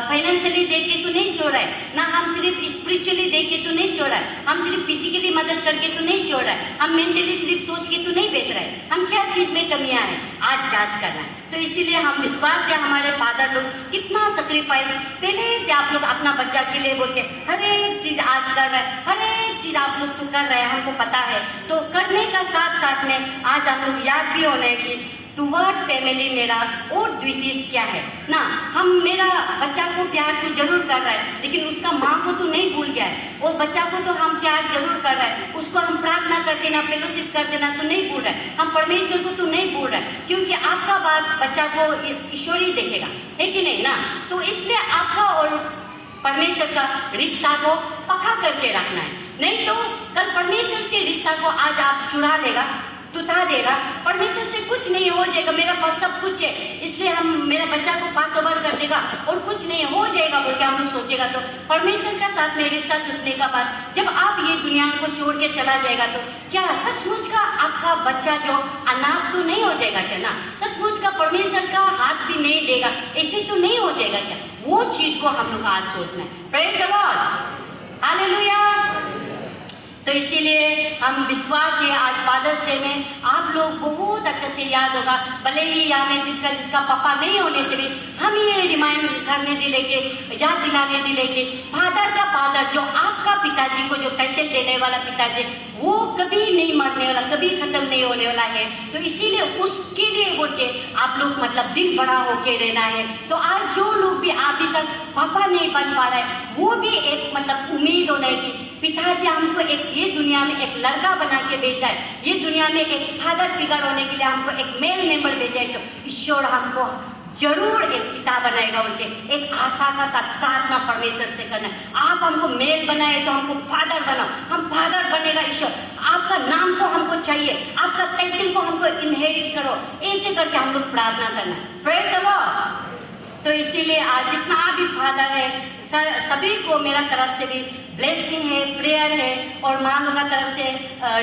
L: फाइनेंशियली दे के तो नहीं छोड़ रहे ना, हम सिर्फ स्पिरिचुअली दे के तो नहीं छोड़ रहे, हम सिर्फ फिजिकली मदद करके तो नहीं छोड़ रहे, हम मेंटली सिर्फ सोच के तो नहीं बेच रहे। हम क्या चीज़ में कमियां हैं आज जांच करना है। तो इसीलिए हम विश्वास से हमारे फादर लोग कितना सेक्रीफाइस पहले से आप लोग अपना बच्चा के लिए बोल के हर एक चीज़ आज कर रहे हैं, हर एक चीज़ आप लोग तो कर रहे हैं, हमको पता है। तो करने का साथ साथ में आज हम लोग याद भी होना है कि टुवर्ड फैमिली मेरा और द्वितीय क्या है ना। हम मेरा बच्चा को प्यार तो जरूर कर रहा है, लेकिन उसका माँ को तो नहीं भूल गया है। और बच्चा को तो हम प्यार जरूर कर रहे हैं, उसको हम प्रार्थना कर देना, फेलोशिप कर देना तो नहीं भूल रहे, हम परमेश्वर को तो नहीं भूल रहे, क्योंकि आपका बात बच्चा को ईश्वर ही देखेगा, है कि नहीं ना। तो इसलिए आपका और परमेश्वर का रिश्ता को पक्का करके रखना है, नहीं तो कल परमेश्वर से रिश्ता को आज आप चुरा लेगा, तुता देगा, परमेश्वर से कुछ नहीं हो जाएगा, मेरा पास सब कुछ है इसलिए हम मेरा बच्चा को पास ओवर कर देगा और कुछ नहीं हो जाएगा बोल के हम लोग सोचेगा। तो परमेश्वर का साथ में रिश्ता टूटने का बाद जब आप ये दुनिया को छोड़ के चला जाएगा तो क्या सचमुच का आपका बच्चा जो अनाथ तो नहीं हो जाएगा क्या ना, सचमुच का परमेश्वर का हाथ भी नहीं देगा, ऐसे तो नहीं हो जाएगा क्या। वो चीज़ को हम लोग आज सोचना है। Praise the Lord, hallelujah. तो इसीलिए हम विश्वास है आज फादर्स डे में आप लोग बहुत अच्छे से याद होगा, भले ही यहाँ में जिसका पापा नहीं होने से भी हम ये रिमाइंड करने दिले के, याद दिलाने दिले के फादर का फादर जो आपका पिताजी को जो टाइटल देने वाला पिताजी वो कभी नहीं मरने वाला, कभी खत्म नहीं होने वाला है। तो इसीलिए उसके लिए बोल के आप लोग मतलब दिल बड़ा होके रहना है। तो आज जो लोग भी अभी तक पापा नहीं बन पा रहे वो भी एक मतलब उम्मीद होना है कि पिताजी हमको एक ये दुनिया में एक लड़का बना के भेजा है, ये दुनिया में एक फादर फिगर होने के लिए हमको एक मेल मेंबर भेजा है, तो ईश्वर हमको जरूर एक पिता बनाएगा उनके। एक आशा का साथ प्रार्थना परमेश्वर से करना, आप हमको मेल बनाए तो हमको फादर बनाओ, हम फादर बनेगा ईश्वर, आपका नाम को हमको चाहिए, आपका टाइटल को हमको इनहेरिट करो, ऐसे करके हम लोग प्रार्थना करना। Praise the Lord. तो इसीलिए आज जितना भी फादर है सभी को मेरा तरफ से भी ब्लेसिंग है, प्रेयर है, और माँ लोगों का तरफ से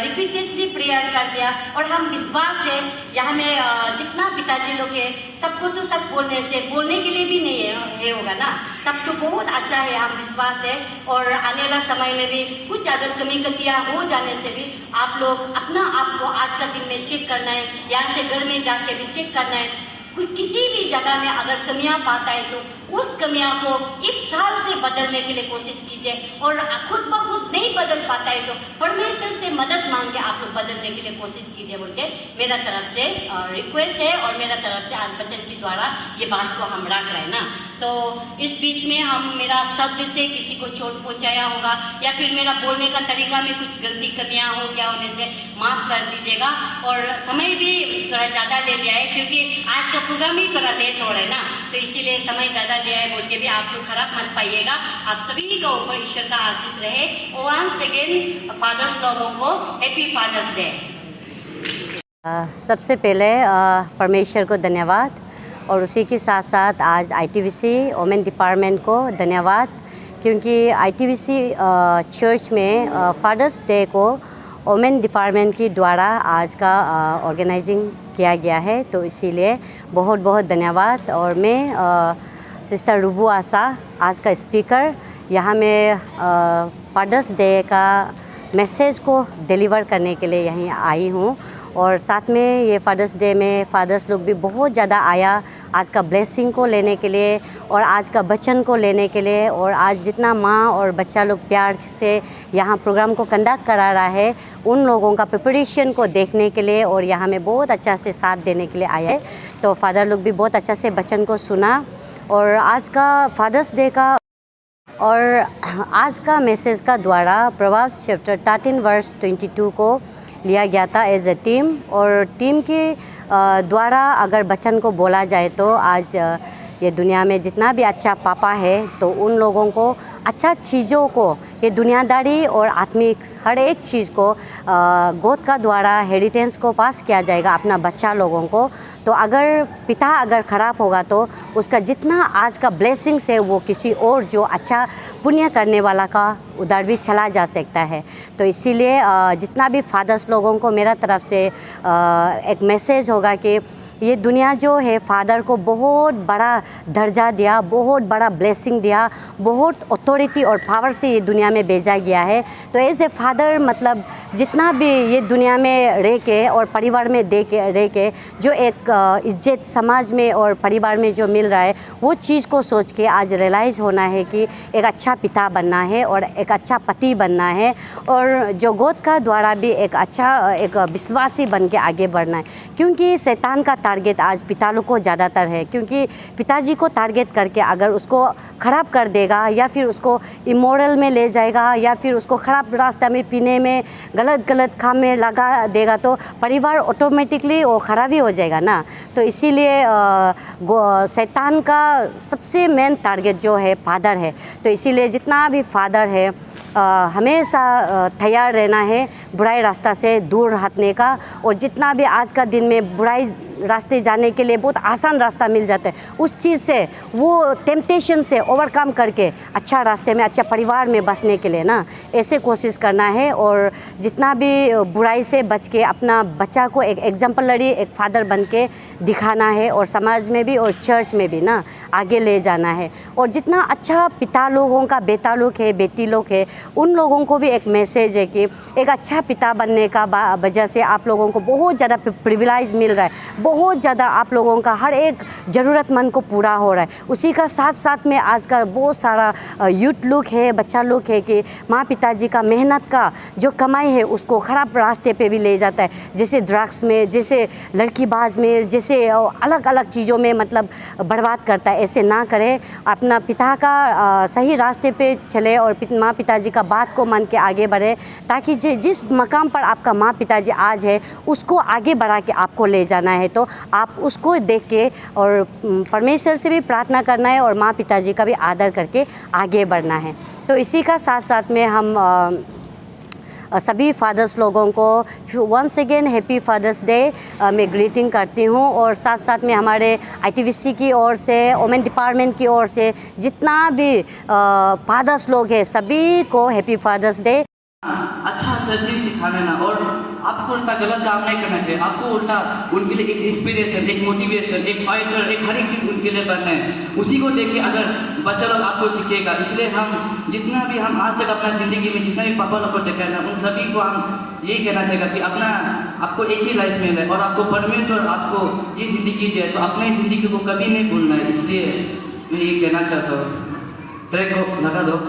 L: रिपीटेडली प्रेयर कर दिया। और हम विश्वास है यहाँ में जितना पिताजी लोग है सबको तो सच बोलने के लिए भी नहीं है होगा ना, सब तो बहुत अच्छा है, हम विश्वास है। और आने वाला समय में भी कुछ अगर कमी कतियाँ हो जाने से भी आप लोग अपना आप को आज का दिन में चेक करना है, यहाँ से घर में जाके भी चेक करना है। कोई किसी भी जगह में अगर कमियां पाता है तो उस कमियां को इस साल से बदलने के लिए कोशिश कीजिए, और खुद ब खुद नहीं बदल पाता है तो परमेश्वर से मदद मांग के आप लोग बदलने के लिए कोशिश कीजिए बोल के मेरा तरफ से रिक्वेस्ट है और मेरा तरफ से आज वचन के द्वारा ये बात को हम रख रहे हैं ना। तो इस बीच में हम मेरा शब्द से किसी को चोट पहुंचाया होगा या फिर मेरा बोलने का तरीका में कुछ गलती कमियां हो गया होने से माफ़ कर दीजिएगा। और समय भी थोड़ा ज़्यादा ले लिया है क्योंकि आज का प्रोग्राम ही थोड़ा लेट हो रहा है ना, तो इसीलिए समय ज़्यादा लिया है बोल के भी आप लोग खराब मत पाइएगा। आप सभी का ऊपर ईश्वर का आशीष रहे। वंस अगेन फादर्स लोगों को हैप्पी फादर्स डे।
M: सबसे पहले परमेश्वर को धन्यवाद और उसी के साथ साथ आज ITVC वोमेन डिपार्टमेंट को धन्यवाद क्योंकि ITVC चर्च में फादर्स डे को वोमेन डिपार्टमेंट के द्वारा आज का ऑर्गेनाइजिंग किया गया है, तो इसीलिए बहुत बहुत धन्यवाद। और मैं सिस्टर रुबू आशा आज का स्पीकर यहाँ में फादर्स डे का मैसेज को डिलीवर करने के लिए यहीं आई हूँ। और साथ में ये फादर्स डे में फादर्स लोग भी बहुत ज़्यादा आया आज का ब्लेसिंग को लेने के लिए और आज का वचन को लेने के लिए। और आज जितना माँ और बच्चा लोग प्यार से यहाँ प्रोग्राम को कंडक्ट करा रहा है उन लोगों का प्रिपरेशन को देखने के लिए और यहाँ में बहुत अच्छा से साथ देने के लिए आया है। तो फादर लोग भी बहुत अच्छा से वचन को सुना और आज का फादर्स डे का और आज का मैसेज का द्वारा प्रभाव्स चैप्टर 13 वर्स 22 को लिया गया था एज ए टीम। और टीम के द्वारा अगर वचन को बोला जाए तो आज ये दुनिया में जितना भी अच्छा पापा है तो उन लोगों को अच्छा चीज़ों को ये दुनियादारी और आत्मिक हर एक चीज़ को गोद का द्वारा हेरिटेंस को पास किया जाएगा अपना बच्चा लोगों को। तो अगर पिता अगर ख़राब होगा तो उसका जितना आज का ब्लेसिंग्स है वो किसी और जो अच्छा पुण्य करने वाला का उधर भी चला जा सकता है। तो इसीलिए जितना भी फादर्स लोगों को मेरा तरफ से एक मैसेज होगा कि ये दुनिया जो है फादर को बहुत बड़ा दर्जा दिया, बहुत बड़ा ब्लेसिंग दिया, बहुत अथॉरिटी और पावर से ये दुनिया में भेजा गया है। तो एज ए फादर मतलब जितना भी ये दुनिया में रह के और परिवार में रह के जो एक इज्जत समाज में और परिवार में जो मिल रहा है वो चीज़ को सोच के आज रियलाइज़ होना है कि एक अच्छा पिता बनना है और एक अच्छा पति बनना है और जो गोद का द्वारा भी एक अच्छा एक विश्वासी बन के आगे बढ़ना है। क्योंकि शैतान का टारगेट आज पिता लोग को ज़्यादातर है क्योंकि पिताजी को टारगेट करके अगर उसको ख़राब कर देगा या फिर उसको इमोरल में ले जाएगा या फिर उसको ख़राब रास्ता में पीने में गलत काम में लगा देगा तो परिवार ऑटोमेटिकली वो ख़राबी हो जाएगा ना। तो इसीलिए शैतान का सबसे मेन टारगेट जो है फादर है। तो इसीलिए जितना भी फादर है हमेशा तैयार रहना है बुराई रास्ता से दूर हटने का। और जितना भी आज का दिन में बुराई रास्ते जाने के लिए बहुत आसान रास्ता मिल जाता है उस चीज़ से वो टेम्पटेशन से ओवरकम करके अच्छा रास्ते में अच्छा परिवार में बसने के लिए ना ऐसे कोशिश करना है। और जितना भी बुराई से बच के अपना बच्चा को एक एग्जाम्पलरी एक फादर बन के दिखाना है और समाज में भी और चर्च में भी ना आगे ले जाना है। और जितना अच्छा पिता लोगों का बेटा लोग है बेटी लोग है उन लोगों को भी एक मैसेज है कि एक अच्छा पिता बनने का वजह से आप लोगों को बहुत ज़्यादा प्रिविलेज मिल रहा है, बहुत ज़्यादा आप लोगों का हर एक ज़रूरतमंद को पूरा हो रहा है। उसी का साथ साथ में आज का बहुत सारा यूथ लोग है बच्चा लोग है कि माँ पिताजी का मेहनत का जो कमाई है उसको ख़राब रास्ते पे भी ले जाता है, जैसे ड्रग्स में, जैसे लड़कीबाज में, जैसे अलग अलग चीज़ों में मतलब बर्बाद करता है। ऐसे ना करें, अपना पिता का सही रास्ते पे चले और माँ पिताजी का बात को मान के आगे बढ़े ताकि जिस मकाम पर आपका माँ पिताजी आज है उसको आगे बढ़ा के आपको ले जाना है। तो आप उसको देख के और परमेश्वर से भी प्रार्थना करना है और माँ पिताजी का भी आदर करके आगे बढ़ना है। तो इसी का साथ साथ में हम सभी फादर्स लोगों को once again happy father's day मैं ग्रीटिंग करती हूँ। और साथ साथ में हमारे ITVC की ओर से वोमेन डिपार्टमेंट की ओर से जितना भी फादर्स लोग हैं सभी को हैप्पी फादर्स डे।
K: अच्छा चीज़ सिखाना ना और आपको उल्टा गलत काम नहीं करना चाहिए। आपको उल्टा उनके लिए एक इंस्पिरेशन, एक मोटिवेशन, एक फाइटर, एक हर एक चीज़ उनके लिए बनना है। उसी को देख के अगर बच्चा लोग आपको सीखेगा। इसलिए हम जितना भी हम आज तक अपना ज़िंदगी में जितना भी पापा लोग को देखा है ना उन सभी को हम यही कहना चाहेगा कि आपको एक ही लाइफ मिला है और आपको परमेश्वर आपको ये ज़िंदगी दिया है तो अपनी ज़िंदगी को कभी नहीं भूलना है। इसलिए मैं ये कहना चाहता हूँ। ट्रैक को लगा दो।